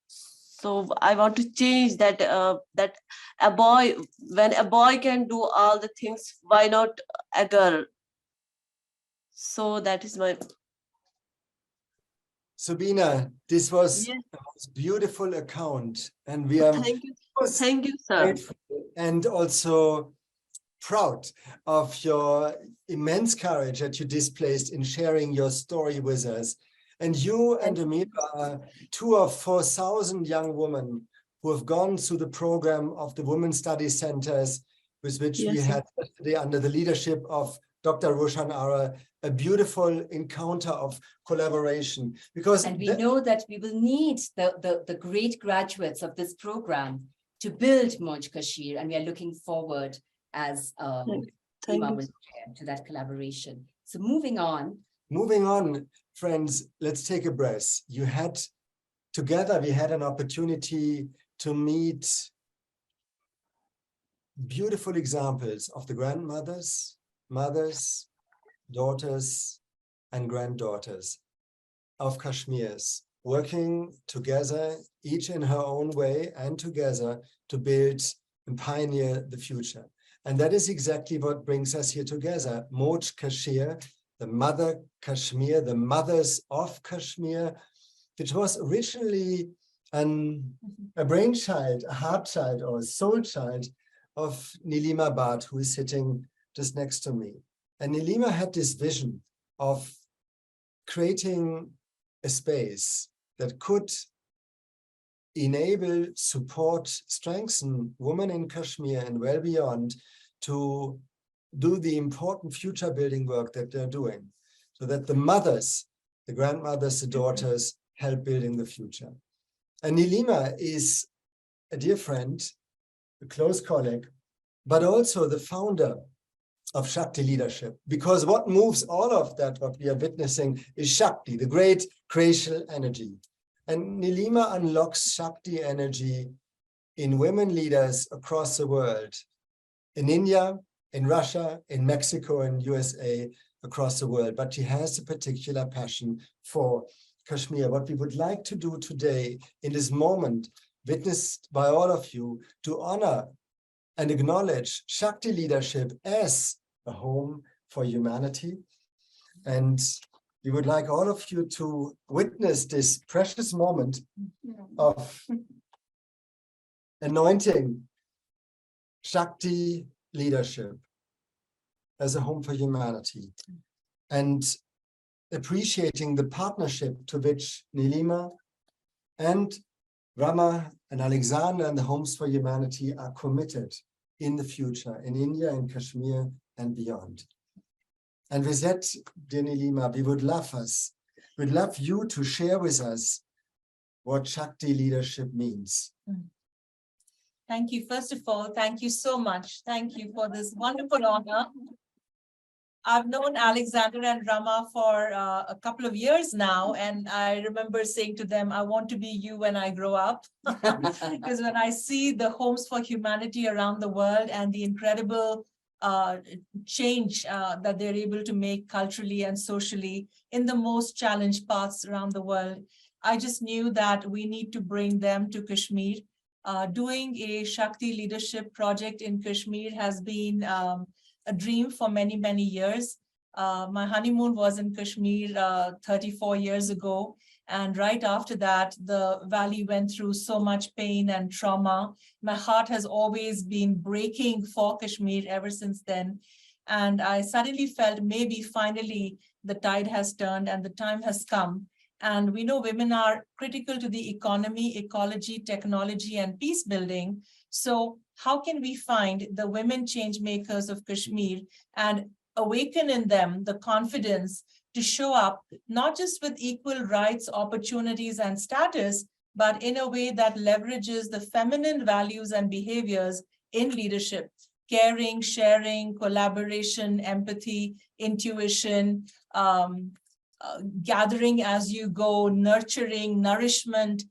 So I want to change that. That a boy, when a boy can do all the things, why not a girl? So that is my. Subina, this was Yes. a most beautiful account, and we are Thank you, sir. grateful and also proud of your immense courage that you displayed in sharing your story with us. And you and Amira are 2 of 4,000 young women who have gone through the program of the Women's Study Centers, with which we Yes, had yesterday under the leadership of Dr. Roshan Ara, a beautiful encounter of collaboration. Because and we know that we will need the great graduates of this program to build MojeKasheer, and we are looking forward as thank you. to that collaboration. So moving on, friends, let's take a breath. Together we had an opportunity to meet beautiful examples of the grandmothers, mothers, daughters, and granddaughters of Kashmirs, working together, each in her own way, and together to build and pioneer the future. And that is exactly what brings us here together. MojeKasheer, the Mother Kashmir, the mothers of Kashmir, which was originally a brainchild, a heart child, or a soul child of Nilima Bhatt, who is sitting just next to me. And Nilima had this vision of creating a space that could enable, support, strengthen women in Kashmir and well beyond to do the important future building work that they're doing, so that the mothers, the grandmothers, the daughters help building the future. And Nilima is a dear friend, a close colleague, but also the founder of Shakti leadership, because what moves all of that, what we are witnessing, is Shakti, the great creational energy. And Nilima unlocks Shakti energy in women leaders across the world, in India, in Russia, in Mexico, and USA, across the world. But she has a particular passion for Kashmir. What we would like to do today in this moment, witnessed by all of you, to honor and acknowledge Shakti leadership as a home for humanity. And we would like all of you to witness this precious moment of anointing Shakti leadership as a home for humanity, and appreciating the partnership to which Nilima and Rama and Alexander and the Homes for Humanity are committed in the future, in India, in Kashmir, and beyond. And with that, dear Nilima, we would love you to share with us what Shakti leadership means. Thank you. First of all, thank you so much. Thank you for this wonderful honor. I've known Alexander and Rama for a couple of years now, and I remember saying to them, I want to be you when I grow up. Because when I see the homes for humanity around the world and the incredible change that they're able to make culturally and socially in the most challenged parts around the world, I just knew that we need to bring them to Kashmir. Doing a Shakti leadership project in Kashmir has been a dream for many, many years. My honeymoon was in Kashmir 34 years ago. And right after that, the valley went through so much pain and trauma. My heart has always been breaking for Kashmir ever since then. And I suddenly felt maybe finally the tide has turned and the time has come. And we know women are critical to the economy, ecology, technology, and peace building. So how can we find the women change makers of Kashmir and awaken in them the confidence to show up, not just with equal rights, opportunities, and status, but in a way that leverages the feminine values and behaviors in leadership: caring, sharing, collaboration, empathy, intuition, gathering as you go, nurturing, nourishment.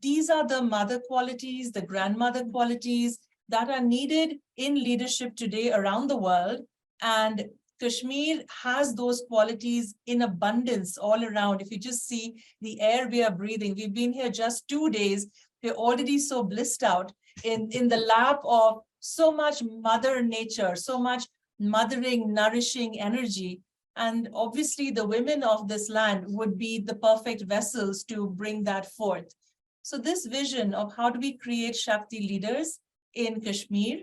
These are the mother qualities, the grandmother qualities that are needed in leadership today around the world. And Kashmir has those qualities in abundance all around. If you just see the air we are breathing, we've been here just 2 days. We're already so blissed out in the lap of so much mother nature, so much mothering, nourishing energy. And obviously the women of this land would be the perfect vessels to bring that forth. So this vision of how do we create Shakti leaders in Kashmir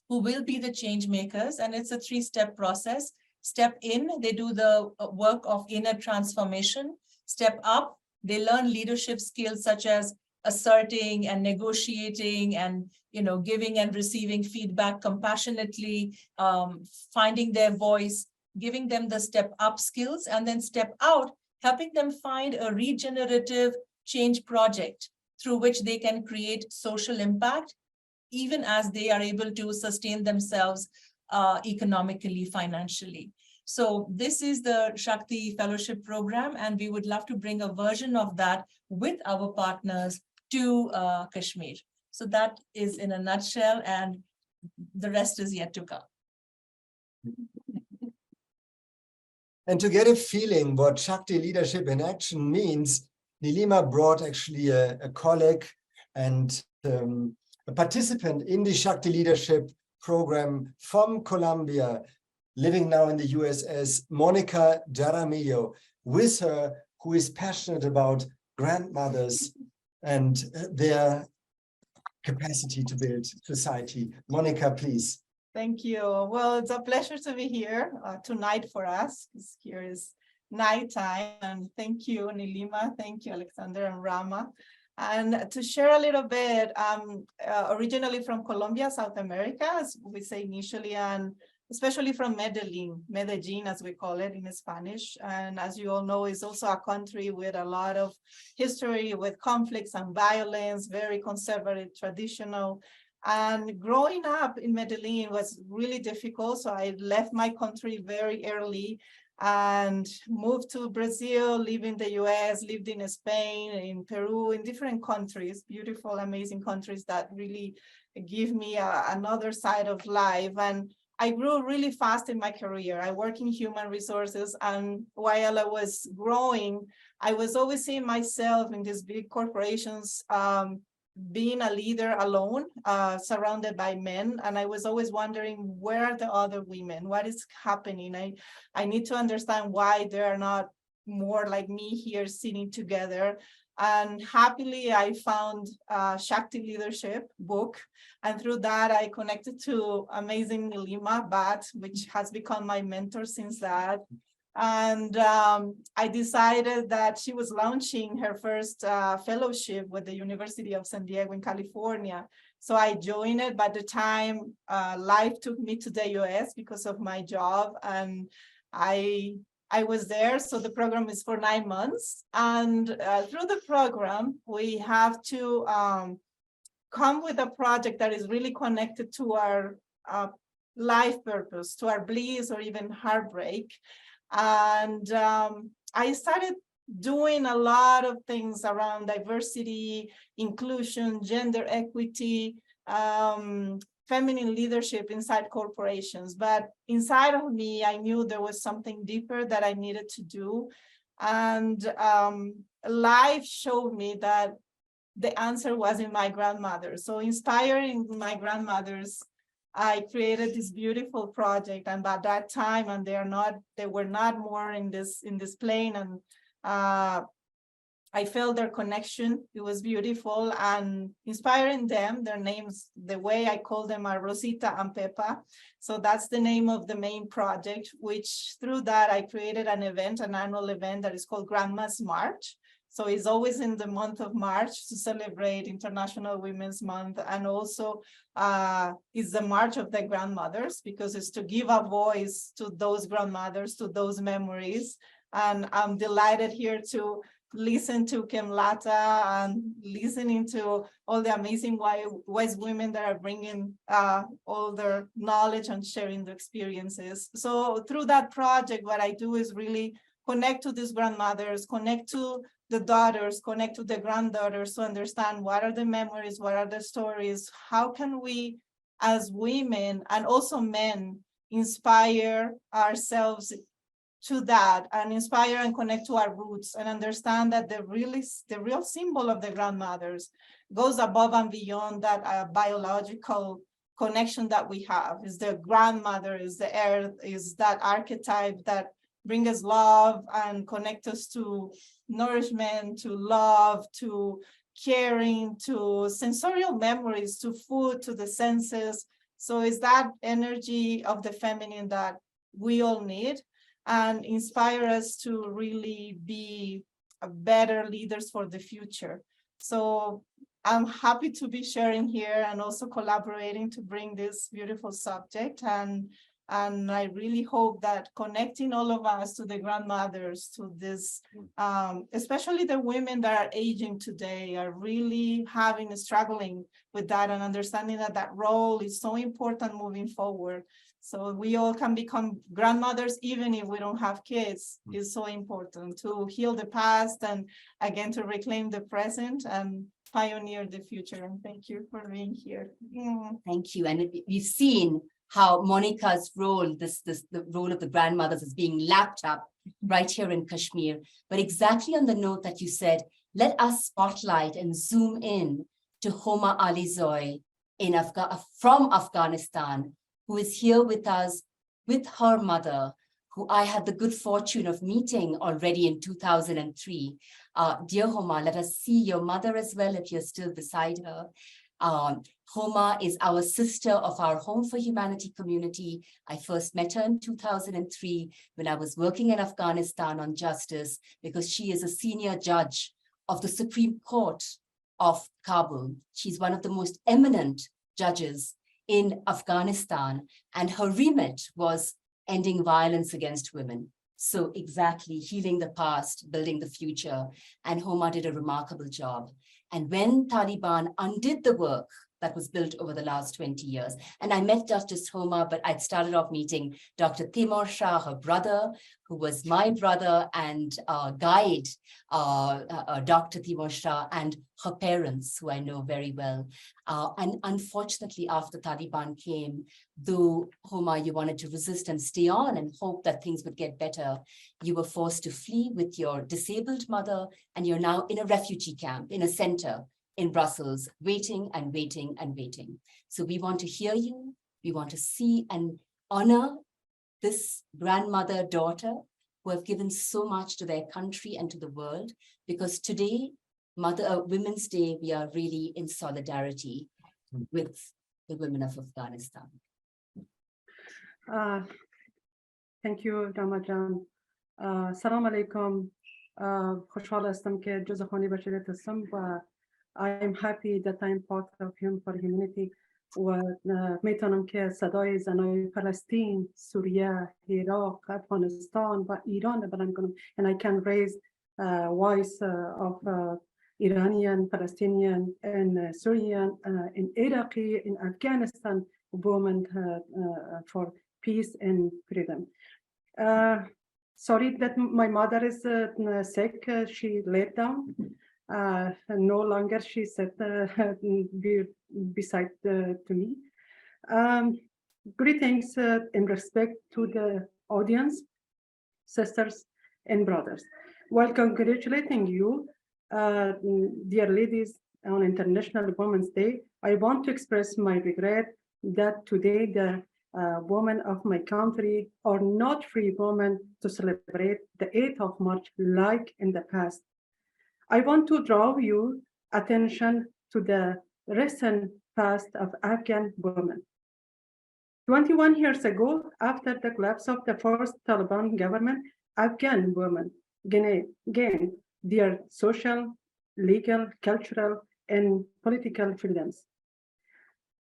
who will be the change makers, and it's a 3-step process. Step in, they do the work of inner transformation. Step up, they learn leadership skills such as asserting and negotiating and giving and receiving feedback compassionately, finding their voice, giving them the step up skills, and then step out, helping them find a regenerative change project through which they can create social impact, even as they are able to sustain themselves economically, financially. So this is the Shakti Fellowship Program, and we would love to bring a version of that with our partners to Kashmir. So that is in a nutshell, and the rest is yet to come. And to get a feeling what Shakti leadership in action means, Nilima brought actually a colleague and a participant in the Shakti leadership program from Colombia, living now in the US, as Monica Jaramillo, with her, who is passionate about grandmothers and their capacity to build society. Monica, please. Thank you. Well, it's a pleasure to be here tonight for us, because here is nighttime. And thank you, Nilima. Thank you, Alexander and Rama. And to share a little bit, originally from Colombia, South America, as we say initially, and especially from Medellin, as we call it in Spanish. And as you all know, is also a country with a lot of history with conflicts and violence, very conservative, traditional. And growing up in Medellin was really difficult. So I left my country very early and moved to Brazil, lived in the US, lived in Spain, in Peru, in different countries, beautiful, amazing countries that really give me another side of life. And I grew really fast in my career. I work in human resources, and while I was growing, I was always seeing myself in these big corporations, being a leader alone, surrounded by men. And I was always wondering, where are the other women? What is happening? I need to understand why there are not more like me here sitting together. And happily, I found Shakti Leadership book. And through that, I connected to amazing Nilima Bhatt, which has become my mentor since that. And I decided that she was launching her first fellowship with the University of San Diego in California. So I joined it. By the time life took me to the US because of my job, and I was there. So the program is for 9 months. And through the program, we have to come with a project that is really connected to our life purpose, to our bliss or even heartbreak. And I started doing a lot of things around diversity, inclusion, gender equity, feminine leadership inside corporations. But inside of me, I knew there was something deeper that I needed to do. And life showed me that the answer was in my grandmother. So inspiring my grandmothers, I created this beautiful project. And by that time, and they were not more in this plane. And I felt their connection. It was beautiful, and inspiring them. Their names, the way I call them, are Rosita and Pepa. So that's the name of the main project, which through that I created an event, an annual event that is called Grandma's March. So it's always in the month of March to celebrate International Women's Month. And also it's the March of the Grandmothers, because it's to give a voice to those grandmothers, to those memories. And I'm delighted here to listen to Kemlata and listening to all the amazing wise women that are bringing all their knowledge and sharing their experiences. So through that project, what I do is really connect to these grandmothers, connect to the daughters, connect to the granddaughters to understand what are the memories, what are the stories, how can we as women and also men inspire ourselves to that and inspire and connect to our roots and understand that the real symbol of the grandmothers goes above and beyond that biological connection that we have. Is the grandmother, is the earth, is that archetype that brings us love and connect us to nourishment, to love, to caring, to sensorial memories, to food, to the senses. So it's that energy of the feminine that we all need, and inspire us to really be better leaders for the future. So I'm happy to be sharing here and also collaborating to bring this beautiful subject. And I really hope that connecting all of us to the grandmothers, to this, especially the women that are aging today, are really struggling with that and understanding that that role is so important moving forward. So we all can become grandmothers, even if we don't have kids. It's so important to heal the past and again, to reclaim the present and pioneer the future. And thank you for being here. Thank you. And we've seen how Monica's role, the role of the grandmothers is being lapped up right here in Kashmir. But exactly on the note that you said, let us spotlight and zoom in to Homa Alizoi from Afghanistan, who is here with us with her mother, who I had the good fortune of meeting already in 2003. Dear Homa, let us see your mother as well if you're still beside her. Homa is our sister of our Home for Humanity community. I first met her in 2003 when I was working in Afghanistan on justice, because she is a senior judge of the Supreme Court of Kabul. She's one of the most eminent judges in Afghanistan, and her remit was ending violence against women. So exactly, healing the past, building the future, and Homa did a remarkable job. And when Taliban undid the work that was built over the last 20 years, and I met Justice Homa, but I'd started off meeting Dr. Timur Shah, her brother, who was my brother and guide, Dr. Timur Shah, and her parents, who I know very well. And unfortunately, after Taliban came, though, Homa, you wanted to resist and stay on and hope that things would get better, you were forced to flee with your disabled mother, and you're now in a refugee camp, in a center in Brussels, waiting and waiting and waiting. So we want to hear you. We want to see and honor this grandmother, daughter, who have given so much to their country and to the world, because today, Women's Day, we are really in solidarity with the women of Afghanistan. Thank you, Ramajan. Salam alaikum. خوشحال هستم که جز خانه بشریت هستم و I'm happy that I'm part of Home for Humanity و میتونم که صدای زنای فلسطین، سوریه، عراق، افغانستان و ایران بلند کنم and I can raise voice of Iranian, Palestinian, and Syrian, in Iraqi, in Afghanistan, women for peace and freedom. Sorry that my mother is sick. She laid down. No longer she sat beside to me. Greetings in respect to the audience, sisters and brothers. While congratulating you, dear ladies, on International Women's Day, I want to express my regret that today the women of my country are not free women to celebrate the 8th of March like in the past. I want to draw your attention to the recent past of Afghan women. 21 years ago, after the collapse of the first Taliban government, Afghan women gained their social, legal, cultural, and political freedoms.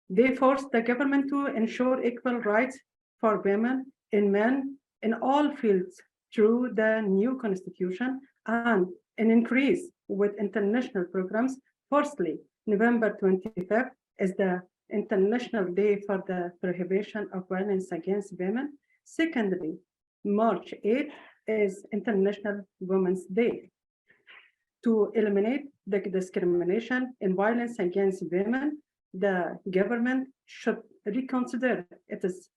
They forced the government to ensure equal rights for women and men in all fields through the new constitution and an increase with international programs. Firstly, November 25th is the International Day for the Prohibition of Violence Against Women. Secondly, March 8th is International Women's Day. To eliminate the discrimination and violence against women, the government should reconsider its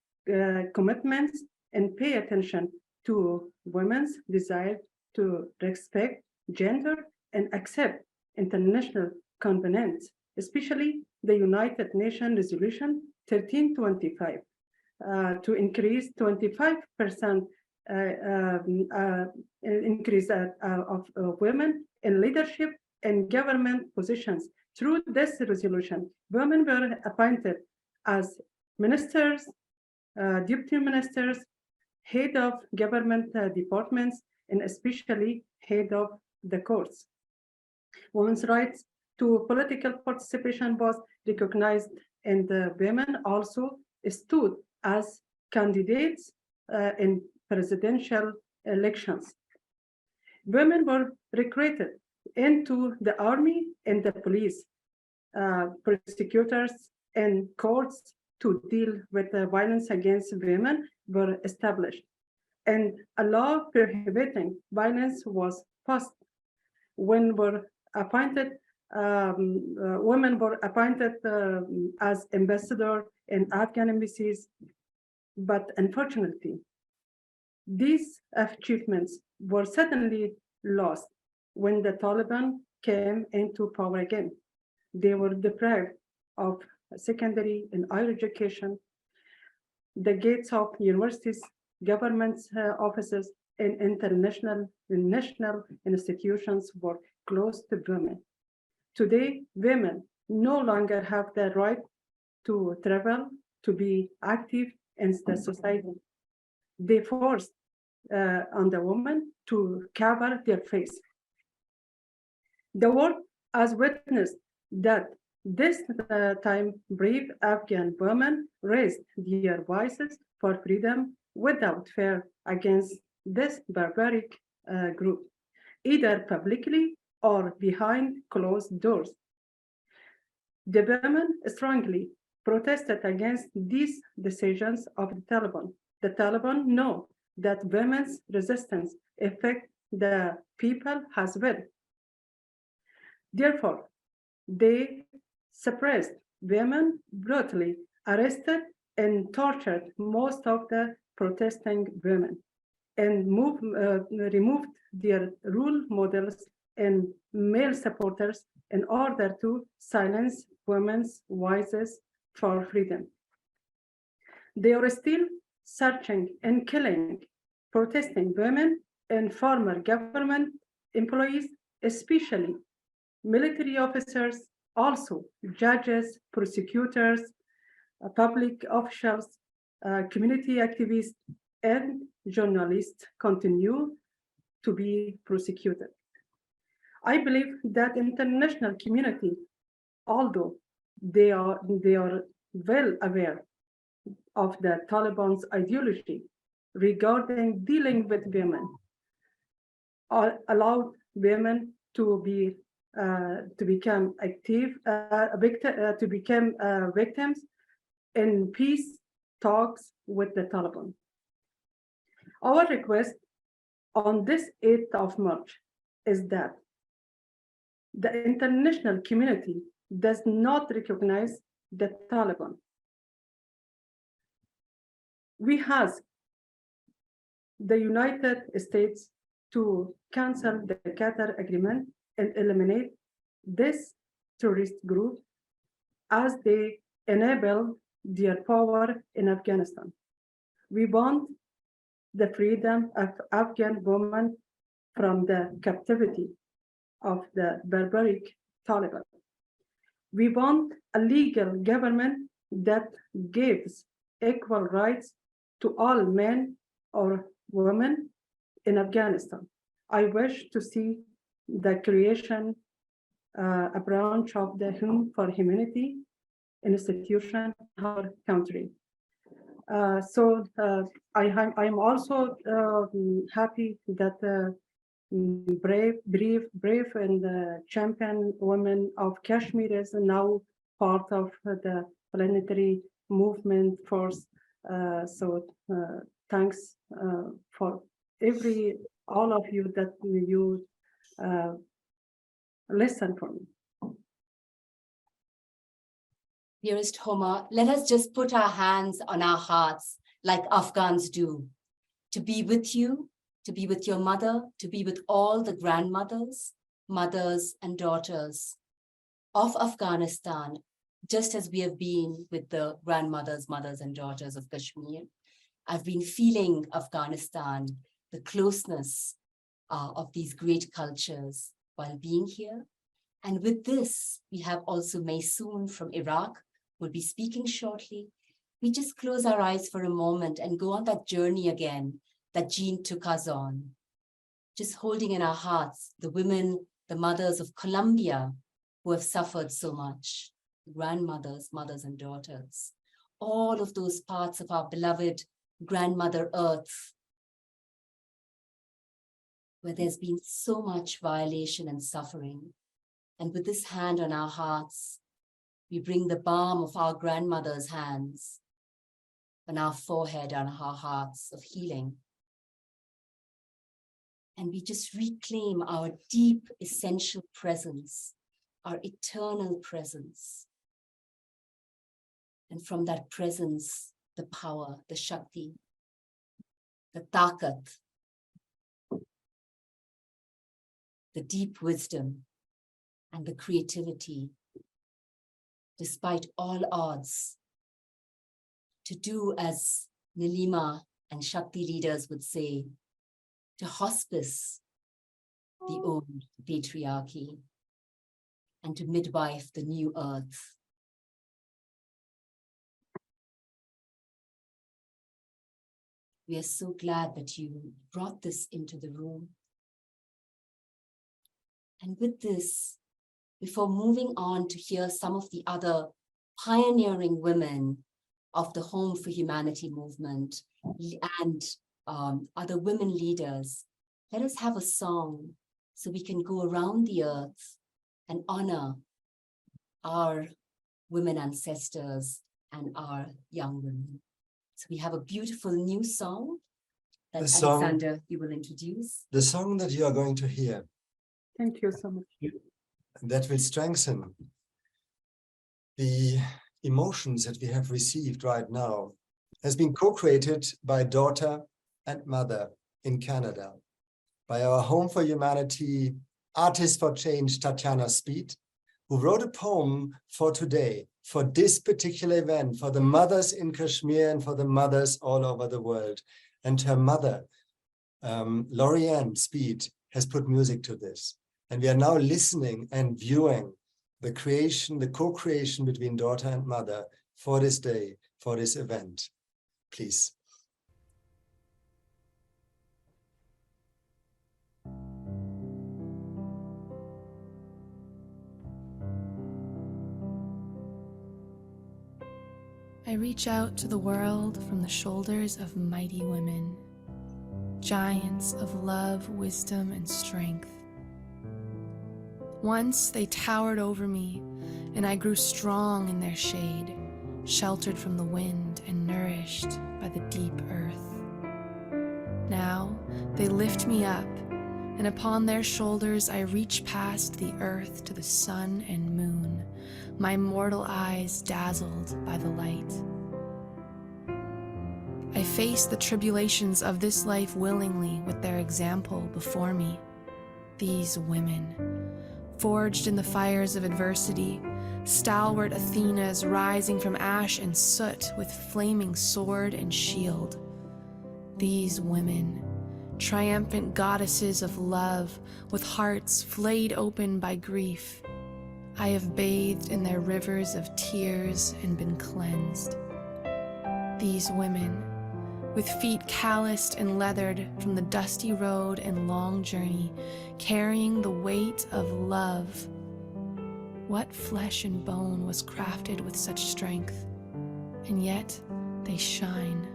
commitments and pay attention to women's desire to respect gender and accept international covenants, especially the United Nations Resolution 1325, to increase 25% increase of women in leadership and government positions. Through this resolution, women were appointed as ministers, deputy ministers, head of government departments, and especially head of the courts. Women's rights to political participation was recognized, and the women also stood as candidates in presidential elections. Women were recruited into the army and the police, prosecutors and courts to deal with the violence against women were established, and a law prohibiting violence was passed. Women were appointed as ambassador in Afghan embassies, but unfortunately, these achievements were suddenly lost when the Taliban came into power again. They were deprived of secondary and higher education. The gates of universities, government offices, and international and national institutions were closed to women. Today, women no longer have the right to travel, to be active in the society. They forced on the woman to cover their face. The world has witnessed that this time brave Afghan women raised their voices for freedom without fear against this barbaric group, either publicly or behind closed doors. The women strongly protested against these decisions of the Taliban. The Taliban know that women's resistance affects the people as well. Therefore, they suppressed women, brutally arrested and tortured most of the protesting women, and removed their role models and male supporters in order to silence women's voices for freedom. They are still searching and killing protesting women and former government employees, especially military officers, also judges, prosecutors, public officials, community activists, and journalists continue to be prosecuted. I believe that international community, although they are well aware of the Taliban's ideology regarding dealing with women, allowed women to be to become victims in peace talks with the Taliban. Our request on this 8th of March is that the international community does not recognize the Taliban. We ask the United States to cancel the Qatar agreement and eliminate this terrorist group as they enable their power in Afghanistan. We want the freedom of Afghan women from the captivity of the barbaric Taliban. We want a legal government that gives equal rights to all men or women in Afghanistan. I wish to see the creation a branch of the Home for Humanity institution in our country. I'm also happy that brave and champion women of Kashmir is now part of the planetary movement force. Thanks for all of you that you listen for me. Dearest Homa, let us just put our hands on our hearts like Afghans do, to be with you, to be with your mother, to be with all the grandmothers, mothers, and daughters of Afghanistan, just as we have been with the grandmothers, mothers, and daughters of Kashmir. I've been feeling Afghanistan, the closeness of these great cultures while being here. And with this, we have also Maysoon from Iraq, who will be speaking shortly. We just close our eyes for a moment and go on that journey again that Jean took us on. Just holding in our hearts the women, the mothers of Colombia who have suffered so much, grandmothers, mothers, and daughters, all of those parts of our beloved grandmother Earth, where there's been so much violation and suffering. And with this hand on our hearts, we bring the balm of our grandmother's hands on our forehead, on our hearts of healing. And we just reclaim our deep, essential presence, our eternal presence. And from that presence, the power, the Shakti, the Takat, the deep wisdom, and the creativity, despite all odds, to do as Nilima and Shakti leaders would say, to hospice the old patriarchy and to midwife the new earth. We are so glad that you brought this into the room. And with this, before moving on to hear some of the other pioneering women of the Home for Humanity movement and other women leaders, let us have a song so we can go around the earth and honor our women ancestors and our young women. So we have a beautiful new song that Alexander, you will introduce. The song that you are going to hear. Thank you so much. That will strengthen the emotions that we have received right now, has been co-created by daughter and mother in Canada, by our Home for Humanity artist for change, Tatiana Speed, who wrote a poem for today, for this particular event, for the mothers in Kashmir and for the mothers all over the world. And her mother, Lorianne Speed, has put music to this. And we are now listening and viewing the creation, the co-creation between daughter and mother for this day, for this event. Please. I reach out to the world from the shoulders of mighty women, giants of love, wisdom, and strength. Once they towered over me, and I grew strong in their shade, sheltered from the wind and nourished by the deep earth. Now they lift me up, and upon their shoulders I reach past the earth to the sun and moon, my mortal eyes dazzled by the light. I face the tribulations of this life willingly with their example before me. These women, forged in the fires of adversity, stalwart Athenas rising from ash and soot with flaming sword and shield. These women, triumphant goddesses of love, with hearts flayed open by grief. I have bathed in their rivers of tears and been cleansed. These women, with feet calloused and leathered from the dusty road and long journey, carrying the weight of love. What flesh and bone was crafted with such strength? And yet they shine.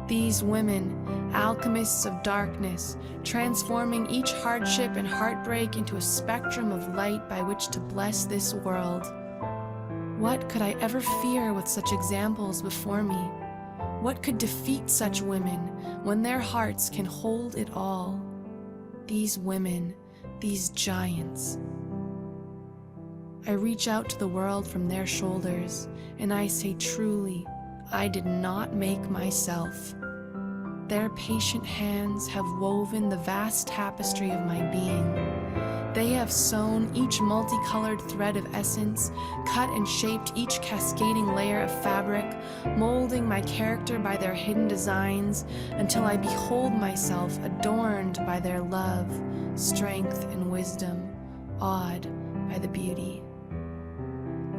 These women, alchemists of darkness, transforming each hardship and heartbreak into a spectrum of light by which to bless this world. What could I ever fear with such examples before me? What could defeat such women when their hearts can hold it all? These women, these giants. I reach out to the world from their shoulders, and I say truly, I did not make myself. Their patient hands have woven the vast tapestry of my being. They have sewn each multicolored thread of essence, cut and shaped each cascading layer of fabric, molding my character by their hidden designs until I behold myself adorned by their love, strength, and wisdom, awed by the beauty.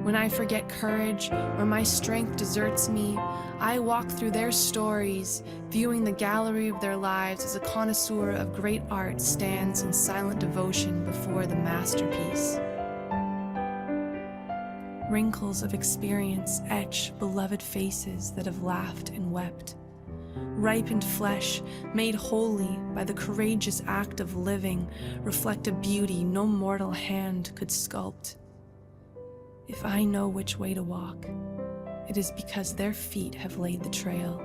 When I forget courage or my strength deserts me, I walk through their stories, viewing the gallery of their lives as a connoisseur of great art stands in silent devotion before the masterpiece. Wrinkles of experience etch beloved faces that have laughed and wept. Ripened flesh, made holy by the courageous act of living, reflect a beauty no mortal hand could sculpt. If I know which way to walk, it is because their feet have laid the trail.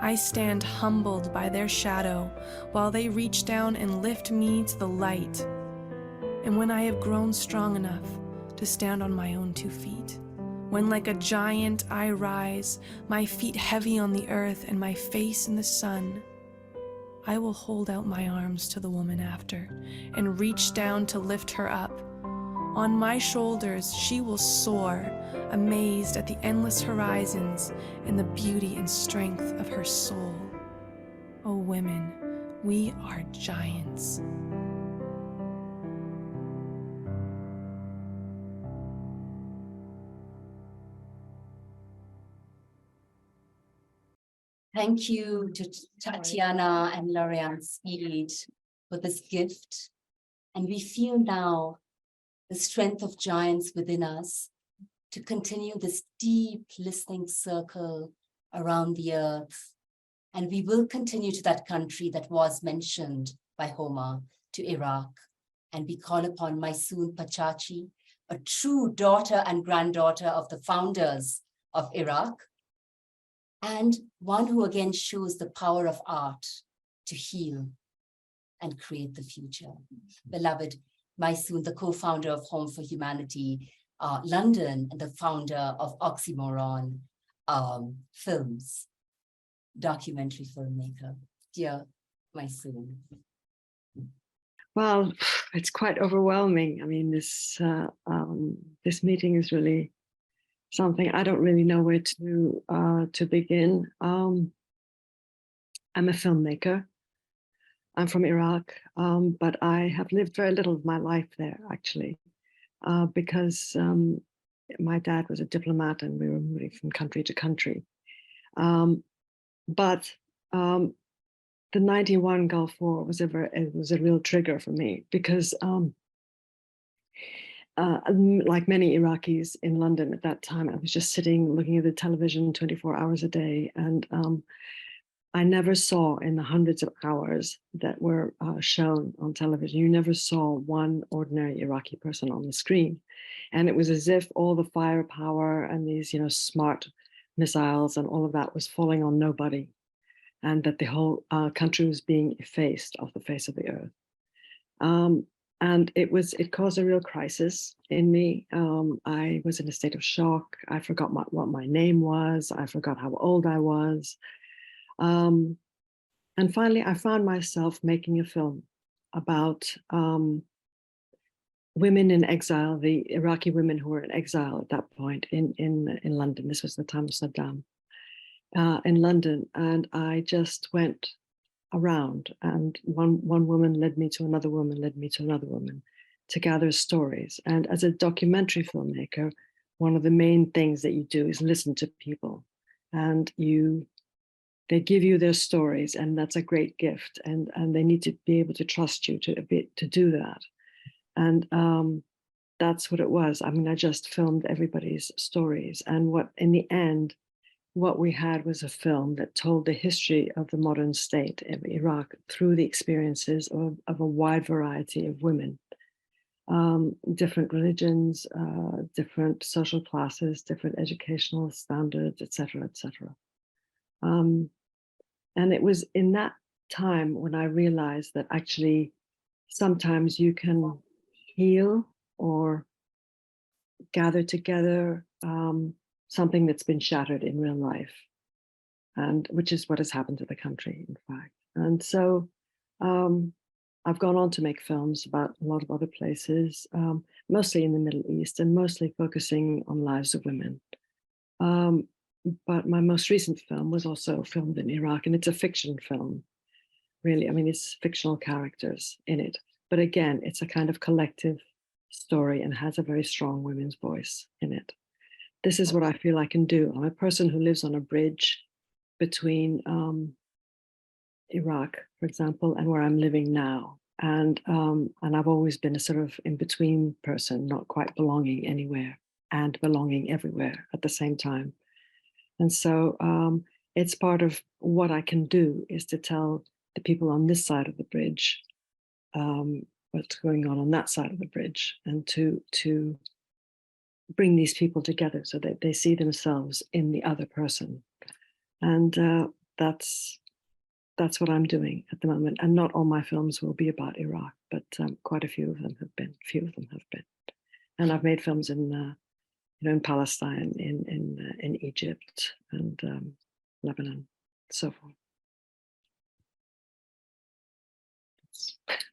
I stand humbled by their shadow while they reach down and lift me to the light. And when I have grown strong enough to stand on my own 2 feet, when like a giant I rise, my feet heavy on the earth and my face in the sun, I will hold out my arms to the woman after and reach down to lift her up. On my shoulders, she will soar, amazed at the endless horizons and the beauty and strength of her soul. Oh, women, we are giants. Thank you to Tatiana and Lorianne Speed for this gift. And we feel now the strength of giants within us to continue this deep listening circle around the earth. And we will continue to that country that was mentioned by Homer, to Iraq. And we call upon Maysoon Pachachi, a true daughter and granddaughter of the founders of Iraq, and one who again shows the power of art to heal and create the future. Beloved Maysoon, the co-founder of Home for Humanity London, and the founder of Oxymoron Films, documentary filmmaker. Dear Maysoon. Well, it's quite overwhelming. I mean, this meeting is really something I don't really know where to begin. I'm a filmmaker. I'm from Iraq, but I have lived very little of my life there, actually, because my dad was a diplomat and we were moving from country to country. But the 91 Gulf War was a real trigger for me because like many Iraqis in London at that time, I was just sitting looking at the television 24 hours a day, and I never saw in the hundreds of hours that were shown on television, you never saw one ordinary Iraqi person on the screen. And it was as if all the firepower and these, smart missiles and all of that was falling on nobody, and that the whole country was being effaced off the face of the earth. And it caused a real crisis in me. I was in a state of shock. I forgot what my name was. I forgot how old I was. And finally, I found myself making a film about women in exile, the Iraqi women who were in exile at that point in London. This was the time of Saddam in London. And I just went around, and one woman led me to another woman, led me to another woman, to gather stories. And as a documentary filmmaker, one of the main things that you do is listen to people, and they give you their stories, and that's a great gift. And they need to be able to trust you to do that. And that's what it was. I mean, I just filmed everybody's stories, and in the end, what we had was a film that told the history of the modern state of Iraq through the experiences of a wide variety of women, different religions, different social classes, different educational standards, et cetera, et cetera. And it was in that time when I realized that actually sometimes you can heal or gather together something that's been shattered in real life, and which is what has happened to the country, in fact. And so I've gone on to make films about a lot of other places, mostly in the Middle East, and mostly focusing on lives of women. But my most recent film was also filmed in Iraq, and it's a fiction film, really. I mean, it's fictional characters in it. But again, it's a kind of collective story and has a very strong women's voice in it. This is what I feel I can do. I'm a person who lives on a bridge between Iraq, for example, and where I'm living now. And I've always been a sort of in-between person, not quite belonging anywhere and belonging everywhere at the same time. And so it's part of what I can do is to tell the people on this side of the bridge what's going on that side of the bridge, and to bring these people together so that they see themselves in the other person. And that's what I'm doing at the moment. And not all my films will be about Iraq, but quite a few of them have been. And I've made films in in Palestine, in Egypt, and Lebanon, so forth.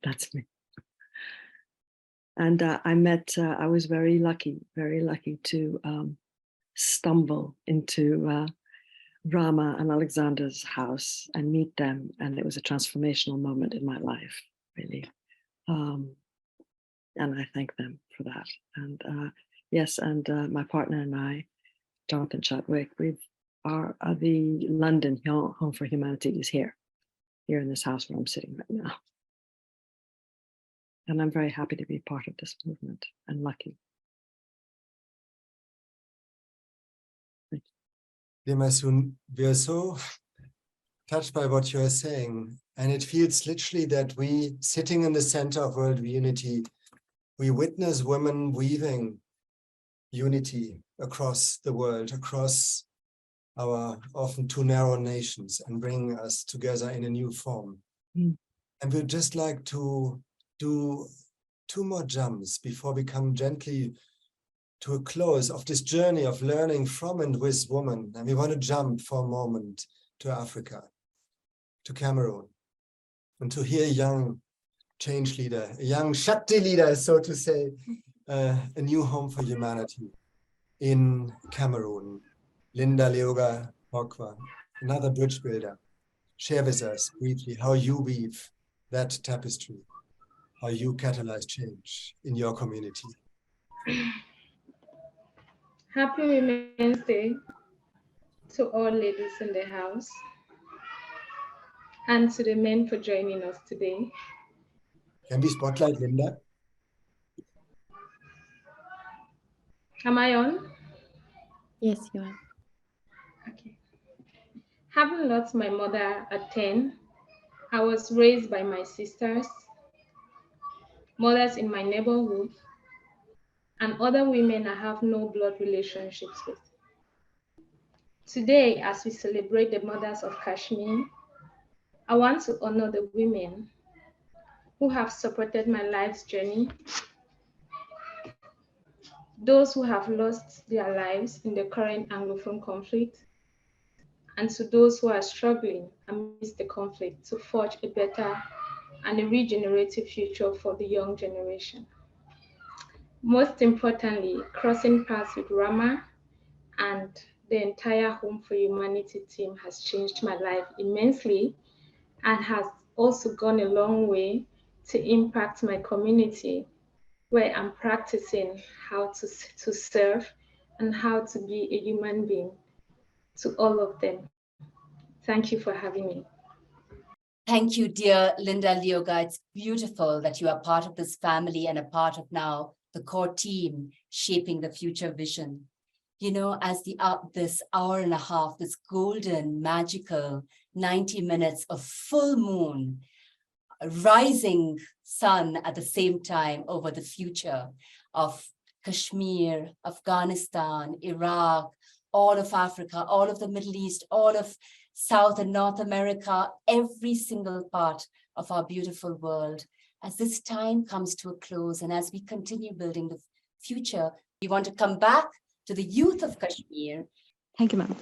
That's me. And I was very lucky to stumble into Rama and Alexander's house and meet them. And it was a transformational moment in my life, really. And I thank them for that. And yes, and my partner and I, Jonathan Chadwick, the London Home for Humanity is here in this house where I'm sitting right now. And I'm very happy to be part of this movement and lucky. Dear Maysoon, we are so touched by what you are saying. And it feels literally that we, sitting in the center of world unity, we witness women weaving unity across the world, across our often too narrow nations, and bringing us together in a new form. And we'd just like to do 2 more jumps before we come gently to a close of this journey of learning from and with women. And we want to jump for a moment to Africa, to Cameroon, and to hear a young change leader, a young Shakti leader, so to say, a new home for humanity in Cameroon. Linda Leoga Hokwa, another bridge builder. Share with us briefly how you weave that tapestry, how you catalyze change in your community. Happy Women's Day to all ladies in the house, and to the men for joining us today. Can we spotlight Linda? Am I on? Yes, you are. Okay. Having lost my mother at 10, I was raised by my sisters, mothers in my neighborhood, and other women I have no blood relationships with. Today, as we celebrate the mothers of Kashmir, I want to honor the women who have supported my life's journey, those who have lost their lives in the current Anglophone conflict, and to those who are struggling amidst the conflict to forge a better and a regenerative future for the young generation. Most importantly, crossing paths with Rama and the entire Home for Humanity team has changed my life immensely and has also gone a long way to impact my community, where I'm practicing how to serve and how to be a human being to all of them. Thank you for having me. Thank you, dear Linda Lioga. It's beautiful that you are part of this family and a part of now the core team shaping the future vision. You know, as this hour and a half, this golden, magical 90 minutes of full moon, rising sun at the same time over the future of Kashmir, Afghanistan, Iraq, all of Africa, all of the Middle East, all of South and North America, every single part of our beautiful world. As this time comes to a close and as we continue building the future, we want to come back to the youth of Kashmir. Thank you, ma'am.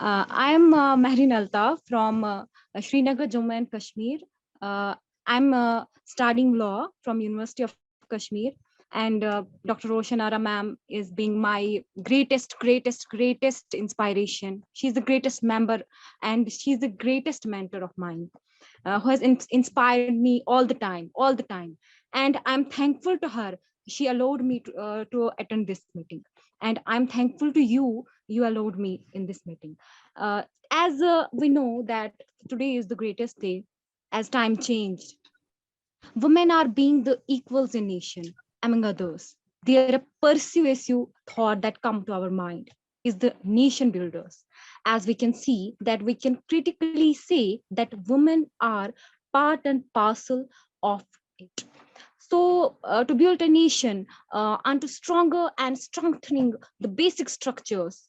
I'm Mehreen Altaf from Srinagar, Jammu and Kashmir. I'm studying law from University of Kashmir, and Dr. Roshanara ma'am is being my greatest inspiration. She's the greatest member and she's the greatest mentor of mine, who has inspired me all the time. And I'm thankful to her. She allowed me to attend this meeting. And I'm thankful to you, you allowed me in this meeting. As we know that today is the greatest day as time changed. Women are being the equals in nation, among others. They are a persuasive thought that come to our mind is the nation builders. As we can see that we can critically say that women are part and parcel of it. So to build a nation and to stronger and strengthening the basic structures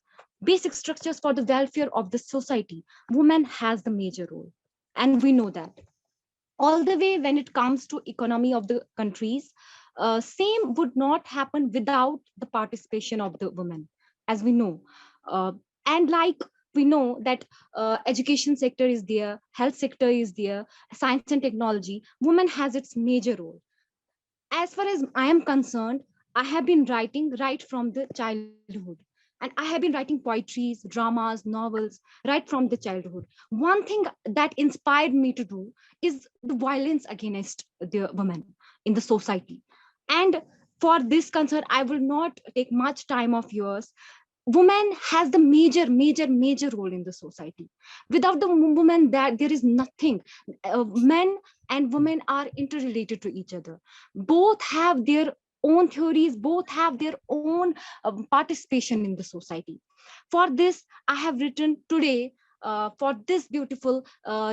for the welfare of the society, women has the major role. And we know that. All the way when it comes to economy of the countries, same would not happen without the participation of the women, as we know. And like we know that education sector is there, health sector is there, science and technology, women has its major role. As far as I am concerned, I have been writing right from the childhood. And I have been writing poetries, dramas, novels, right from the childhood. One thing that inspired me to do is the violence against the women in the society. And for this concern, I will not take much time of yours. Women has the major role in the society. Without the woman, that there is nothing. Men and women are interrelated to each other. Both have their own theories, both have their own participation in the society. For this, I have written today, for this beautiful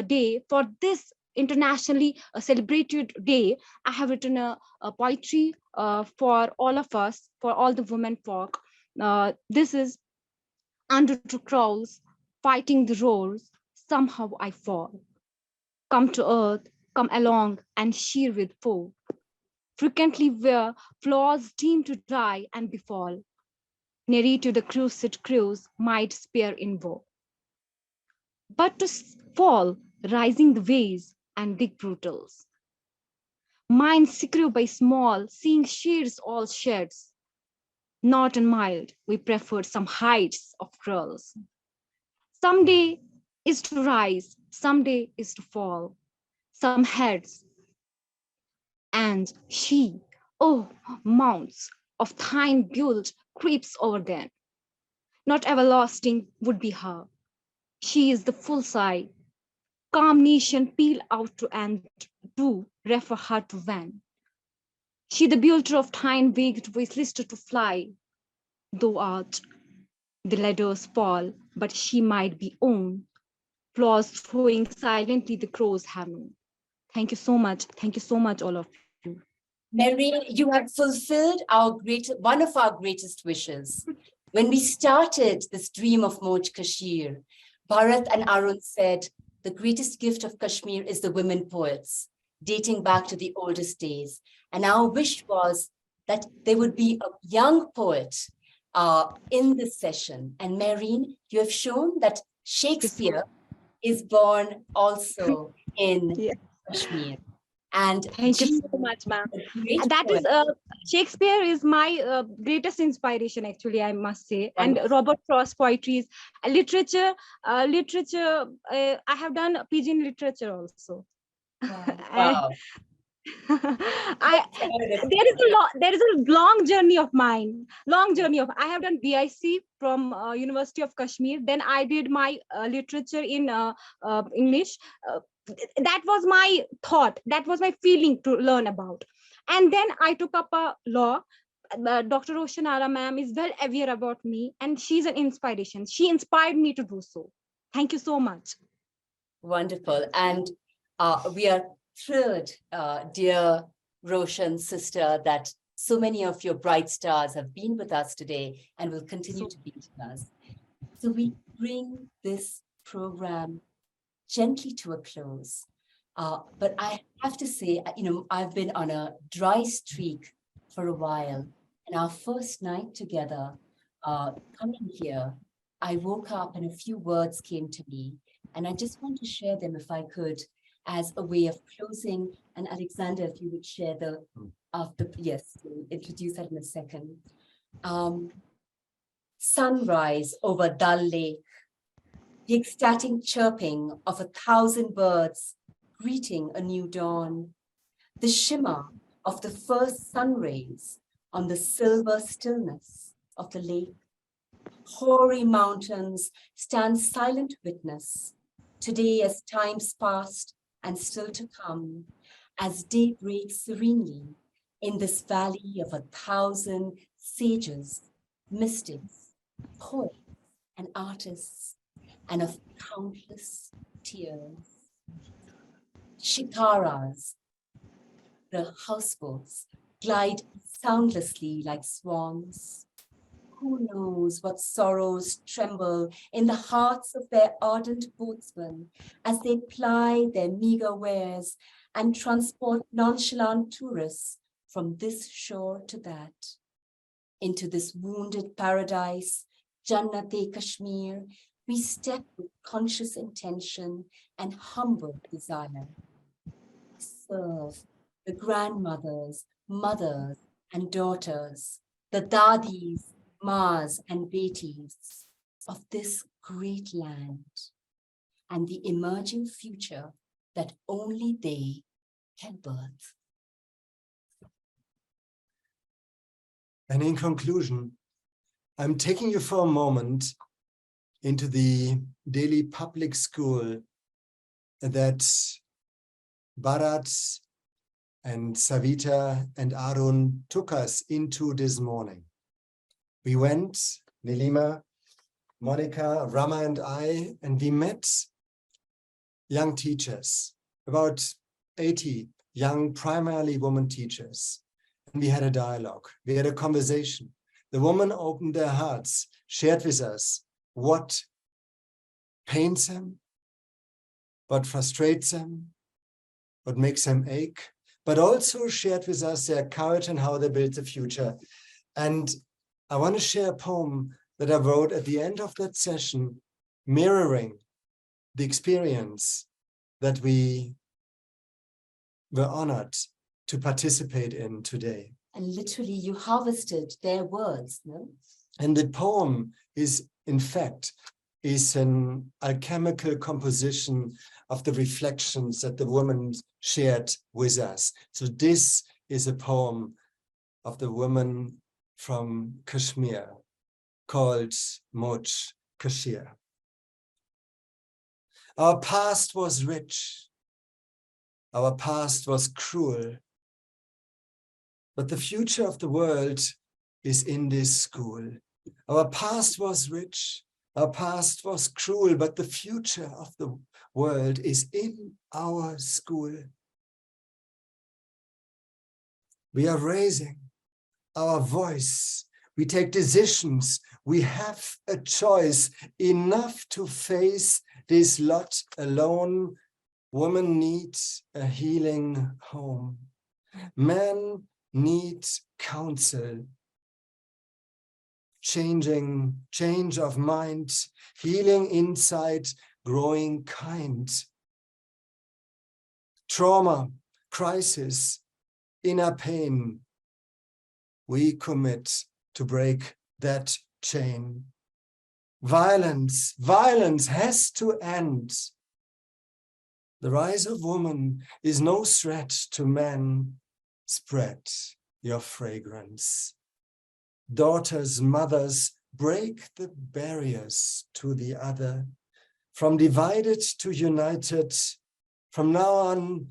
day, for this internationally celebrated day, I have written a poetry for all of us, for all the women folk. This is under two crows, fighting the roars, somehow I fall. Come to earth, come along and sheer with foe. Frequently where flaws deemed to die and befall, nary to the cruised crews might spare in woe. But to fall, rising the waves and dig brutals. Mine secure by small, seeing shears all sheds. Not in mild, we preferred some heights of curls. Someday is to rise, someday is to fall. Some heads, and she, oh, mounts of thine build creeps over them. Not everlasting would be her. She is the full sigh. Calm nation peel out to and do refer her to van. She the builder of thine winged listed to fly. Thou art the ladders fall, but she might be own. applause throwing silently the crows have known. Thank you so much. Thank you so much, all of you. Mary, you have fulfilled one of our greatest wishes. When we started this dream of MojeKasheer, Bharat and Arun said, the greatest gift of Kashmir is the women poets, dating back to the oldest days. And our wish was that there would be a young poet in this session. And Marine, you have shown that Shakespeare is born also in Kashmir. And thank you so much, ma'am. That is Shakespeare is my greatest inspiration, actually, I must say. Wonderful. And Robert Frost poetry is literature. I have done PG in literature also. Wow. There is a long journey of mine. I have done BIC from University of Kashmir. Then I did my literature in English. That was my thought. That was my feeling to learn about. And then I took up a law. Dr. Roshanara ma'am is well aware about me, and she's an inspiration. She inspired me to do so. Thank you so much. Wonderful. And we are thrilled, dear Roshan sister, that so many of your bright stars have been with us today and will continue to be with us. So we bring this program gently to a close. But I have to say, I've been on a dry streak for a while. And our first night together, coming here, I woke up and a few words came to me. And I just want to share them, if I could, as a way of closing. And Alexander, if you would share yes, we'll introduce that in a second. Sunrise over Dal Lake, the ecstatic chirping of 1,000 birds greeting a new dawn, the shimmer of the first sun rays on the silver stillness of the lake. Hoary mountains stand silent witness, today as times past and still to come, as day breaks serenely in this valley of 1,000 sages, mystics, poets, and artists, and of countless tears. Shikaras, the houseboats, glide soundlessly like swans. Who knows what sorrows tremble in the hearts of their ardent boatsmen as they ply their meager wares and transport nonchalant tourists from this shore to that. Into this wounded paradise, Jannat-e Kashmir, we step with conscious intention and humble desire. Serve the grandmothers, mothers, and daughters, the dadis, mas, and betis of this great land, and the emerging future that only they can birth. And in conclusion, I'm taking you for a moment into the Delhi public school that Bharat and Savita and Arun took us into this morning. We went, Nilima, Monica, Rama and I, and we met young teachers, about 80 young, primarily women teachers. And we had a dialogue, we had a conversation. The women opened their hearts, shared with us what pains them, what frustrates them, what makes them ache, but also shared with us their courage and how they build the future. And I want to share a poem that I wrote at the end of that session, mirroring the experience that we were honored to participate in today. And literally you harvested their words, no? And the poem is, in fact, is an alchemical composition of the reflections that the women shared with us. So this is a poem of the woman from Kashmir called MojeKasheer. Our past was rich. Our past was cruel. But the future of the world is in this school. Our past was rich. Our past was cruel, but the future of the world is in our school. We are raising our voice. We take decisions. We have a choice enough to face this lot alone. Women need a healing home. Men need counsel. Change of mind, healing inside, growing kind. Trauma, crisis, inner pain. We commit to break that chain. Violence has to end. The rise of woman is no threat to men. Spread your fragrance. Daughters, mothers, break the barriers to the other. From divided to united, from now on,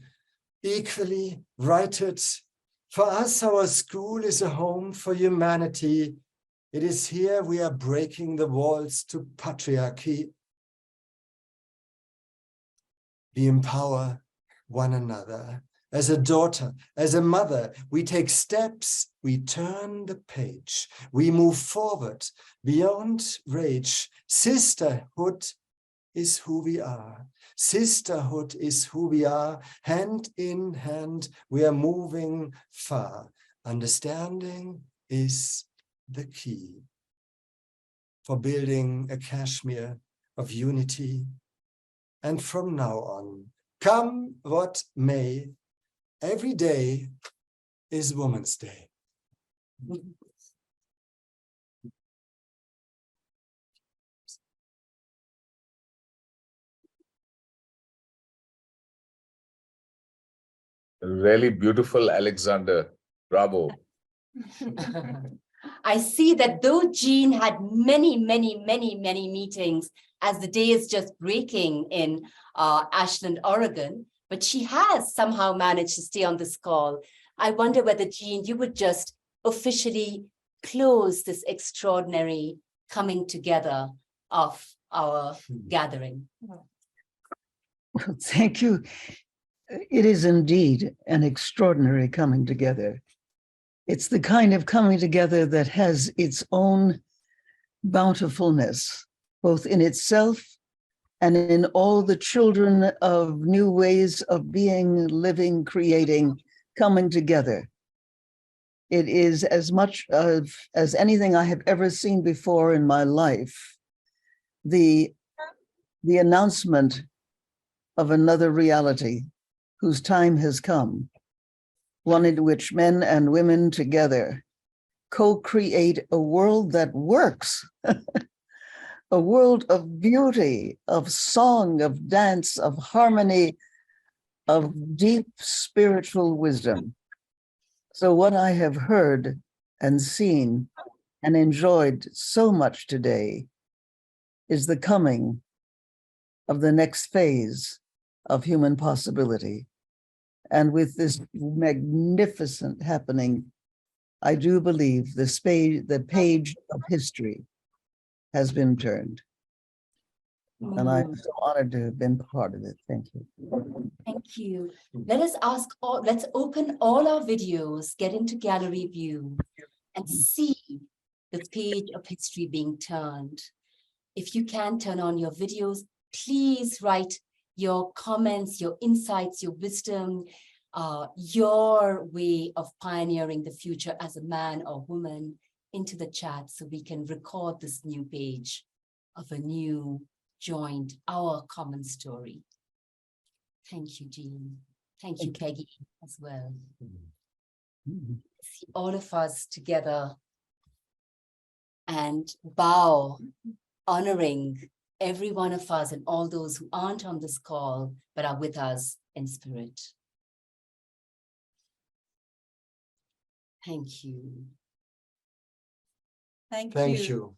equally righted. For us, our school is a home for humanity. It is here we are breaking the walls to patriarchy. We empower one another. As a daughter, as a mother, we take steps, we turn the page, we move forward beyond rage. Sisterhood is who we are. Sisterhood is who we are. Hand in hand, we are moving far. Understanding is the key for building a Kashmir of unity. And from now on, come what may, every day is Women's Day. Really beautiful, Alexander. Bravo. I see that though Jean had many meetings as the day is just breaking in Ashland, Oregon, but she has somehow managed to stay on this call. I wonder whether, Jean, you would just officially close this extraordinary coming together of our gathering. Thank you. It is indeed an extraordinary coming together. It's the kind of coming together that has its own bountifulness, both in itself and in all the children of new ways of being, living, creating, coming together. It is as much as anything I have ever seen before in my life, the announcement of another reality whose time has come, one in which men and women together co-create a world that works, a world of beauty, of song, of dance, of harmony, of deep spiritual wisdom. So what I have heard and seen and enjoyed so much today is the coming of the next phase of human possibility. And with this magnificent happening, I do believe the page of history has been turned. And I'm so honored to have been part of it. Thank you. Thank you. Let's open all our videos, get into gallery view, and see the page of history being turned. If you can turn on your videos, please write your comments, your insights, your wisdom, your way of pioneering the future as a man or woman into the chat so we can record this new page of a new joined, our common story. Thank you, Jean. Thank you, Peggy, as well. See all of us together and bow, honoring every one of us and all those who aren't on this call, but are with us in spirit. Thank you. Thank you.